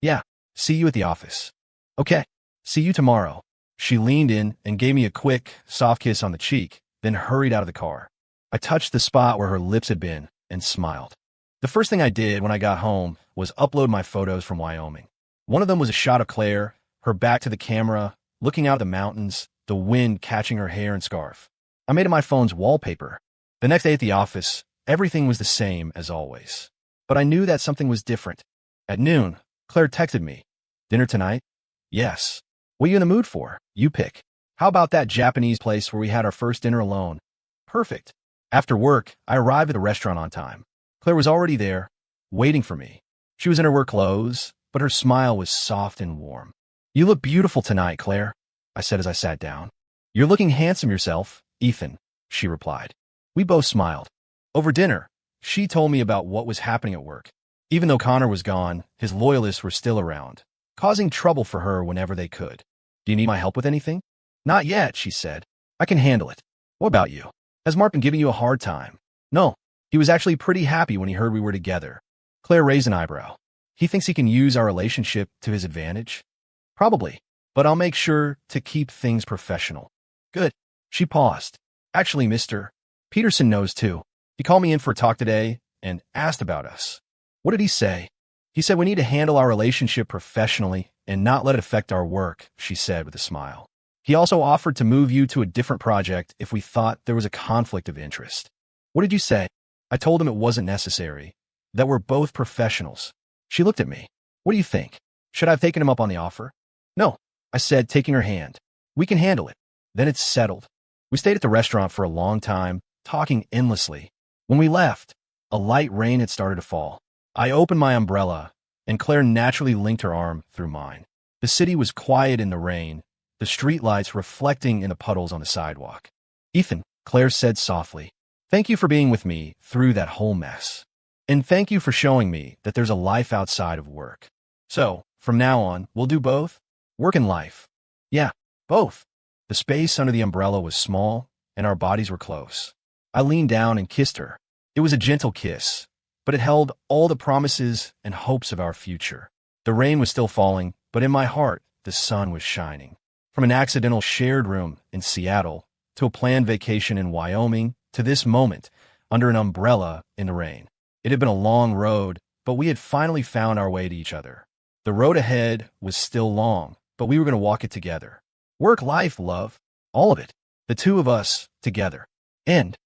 Yeah, see you at the office. Okay, see you tomorrow. She leaned in and gave me a quick, soft kiss on the cheek, then hurried out of the car. I touched the spot where her lips had been and smiled. The first thing I did when I got home was upload my photos from Wyoming. One of them was a shot of Claire, her back to the camera, looking out at the mountains, the wind catching her hair and scarf. I made it my phone's wallpaper. The next day at the office, everything was the same as always. But I knew that something was different. At noon, Claire texted me. Dinner tonight? Yes. What are you in the mood for? You pick. How about that Japanese place where we had our first dinner alone? Perfect. After work, I arrived at the restaurant on time. Claire was already there, waiting for me. She was in her work clothes, but her smile was soft and warm. You look beautiful tonight, Claire, I said as I sat down. You're looking handsome yourself, Ethan, she replied. We both smiled. Over dinner, she told me about what was happening at work. Even though Connor was gone, his loyalists were still around, causing trouble for her whenever they could. Do you need my help with anything? Not yet, she said. I can handle it. What about you? Has Mark been giving you a hard time? No. He was actually pretty happy when he heard we were together. Claire raised an eyebrow. He thinks he can use our relationship to his advantage? Probably, but I'll make sure to keep things professional. Good. She paused. Actually, Mr. Peterson knows too. He called me in for a talk today and asked about us. What did he say? He said we need to handle our relationship professionally and not let it affect our work, she said with a smile. He also offered to move you to a different project if we thought there was a conflict of interest. What did you say? I told him it wasn't necessary, that we're both professionals. She looked at me. What do you think? Should I have taken him up on the offer? No, I said, taking her hand. We can handle it. Then it's settled. We stayed at the restaurant for a long time, talking endlessly. When we left, a light rain had started to fall. I opened my umbrella, and Claire naturally linked her arm through mine. The city was quiet in the rain, the streetlights reflecting in the puddles on the sidewalk. Ethan, Claire said softly, thank you for being with me through that whole mess. And thank you for showing me that there's a life outside of work. So, from now on, we'll do both? Work and life. Yeah, both. The space under the umbrella was small, and our bodies were close. I leaned down and kissed her. It was a gentle kiss, but it held all the promises and hopes of our future. The rain was still falling, but in my heart, the sun was shining. From an accidental shared room in Seattle, to a planned vacation in Wyoming, to this moment, under an umbrella in the rain. It had been a long road, but we had finally found our way to each other. The road ahead was still long, but we were going to walk it together. Work, life, love, all of it. The two of us, together. End.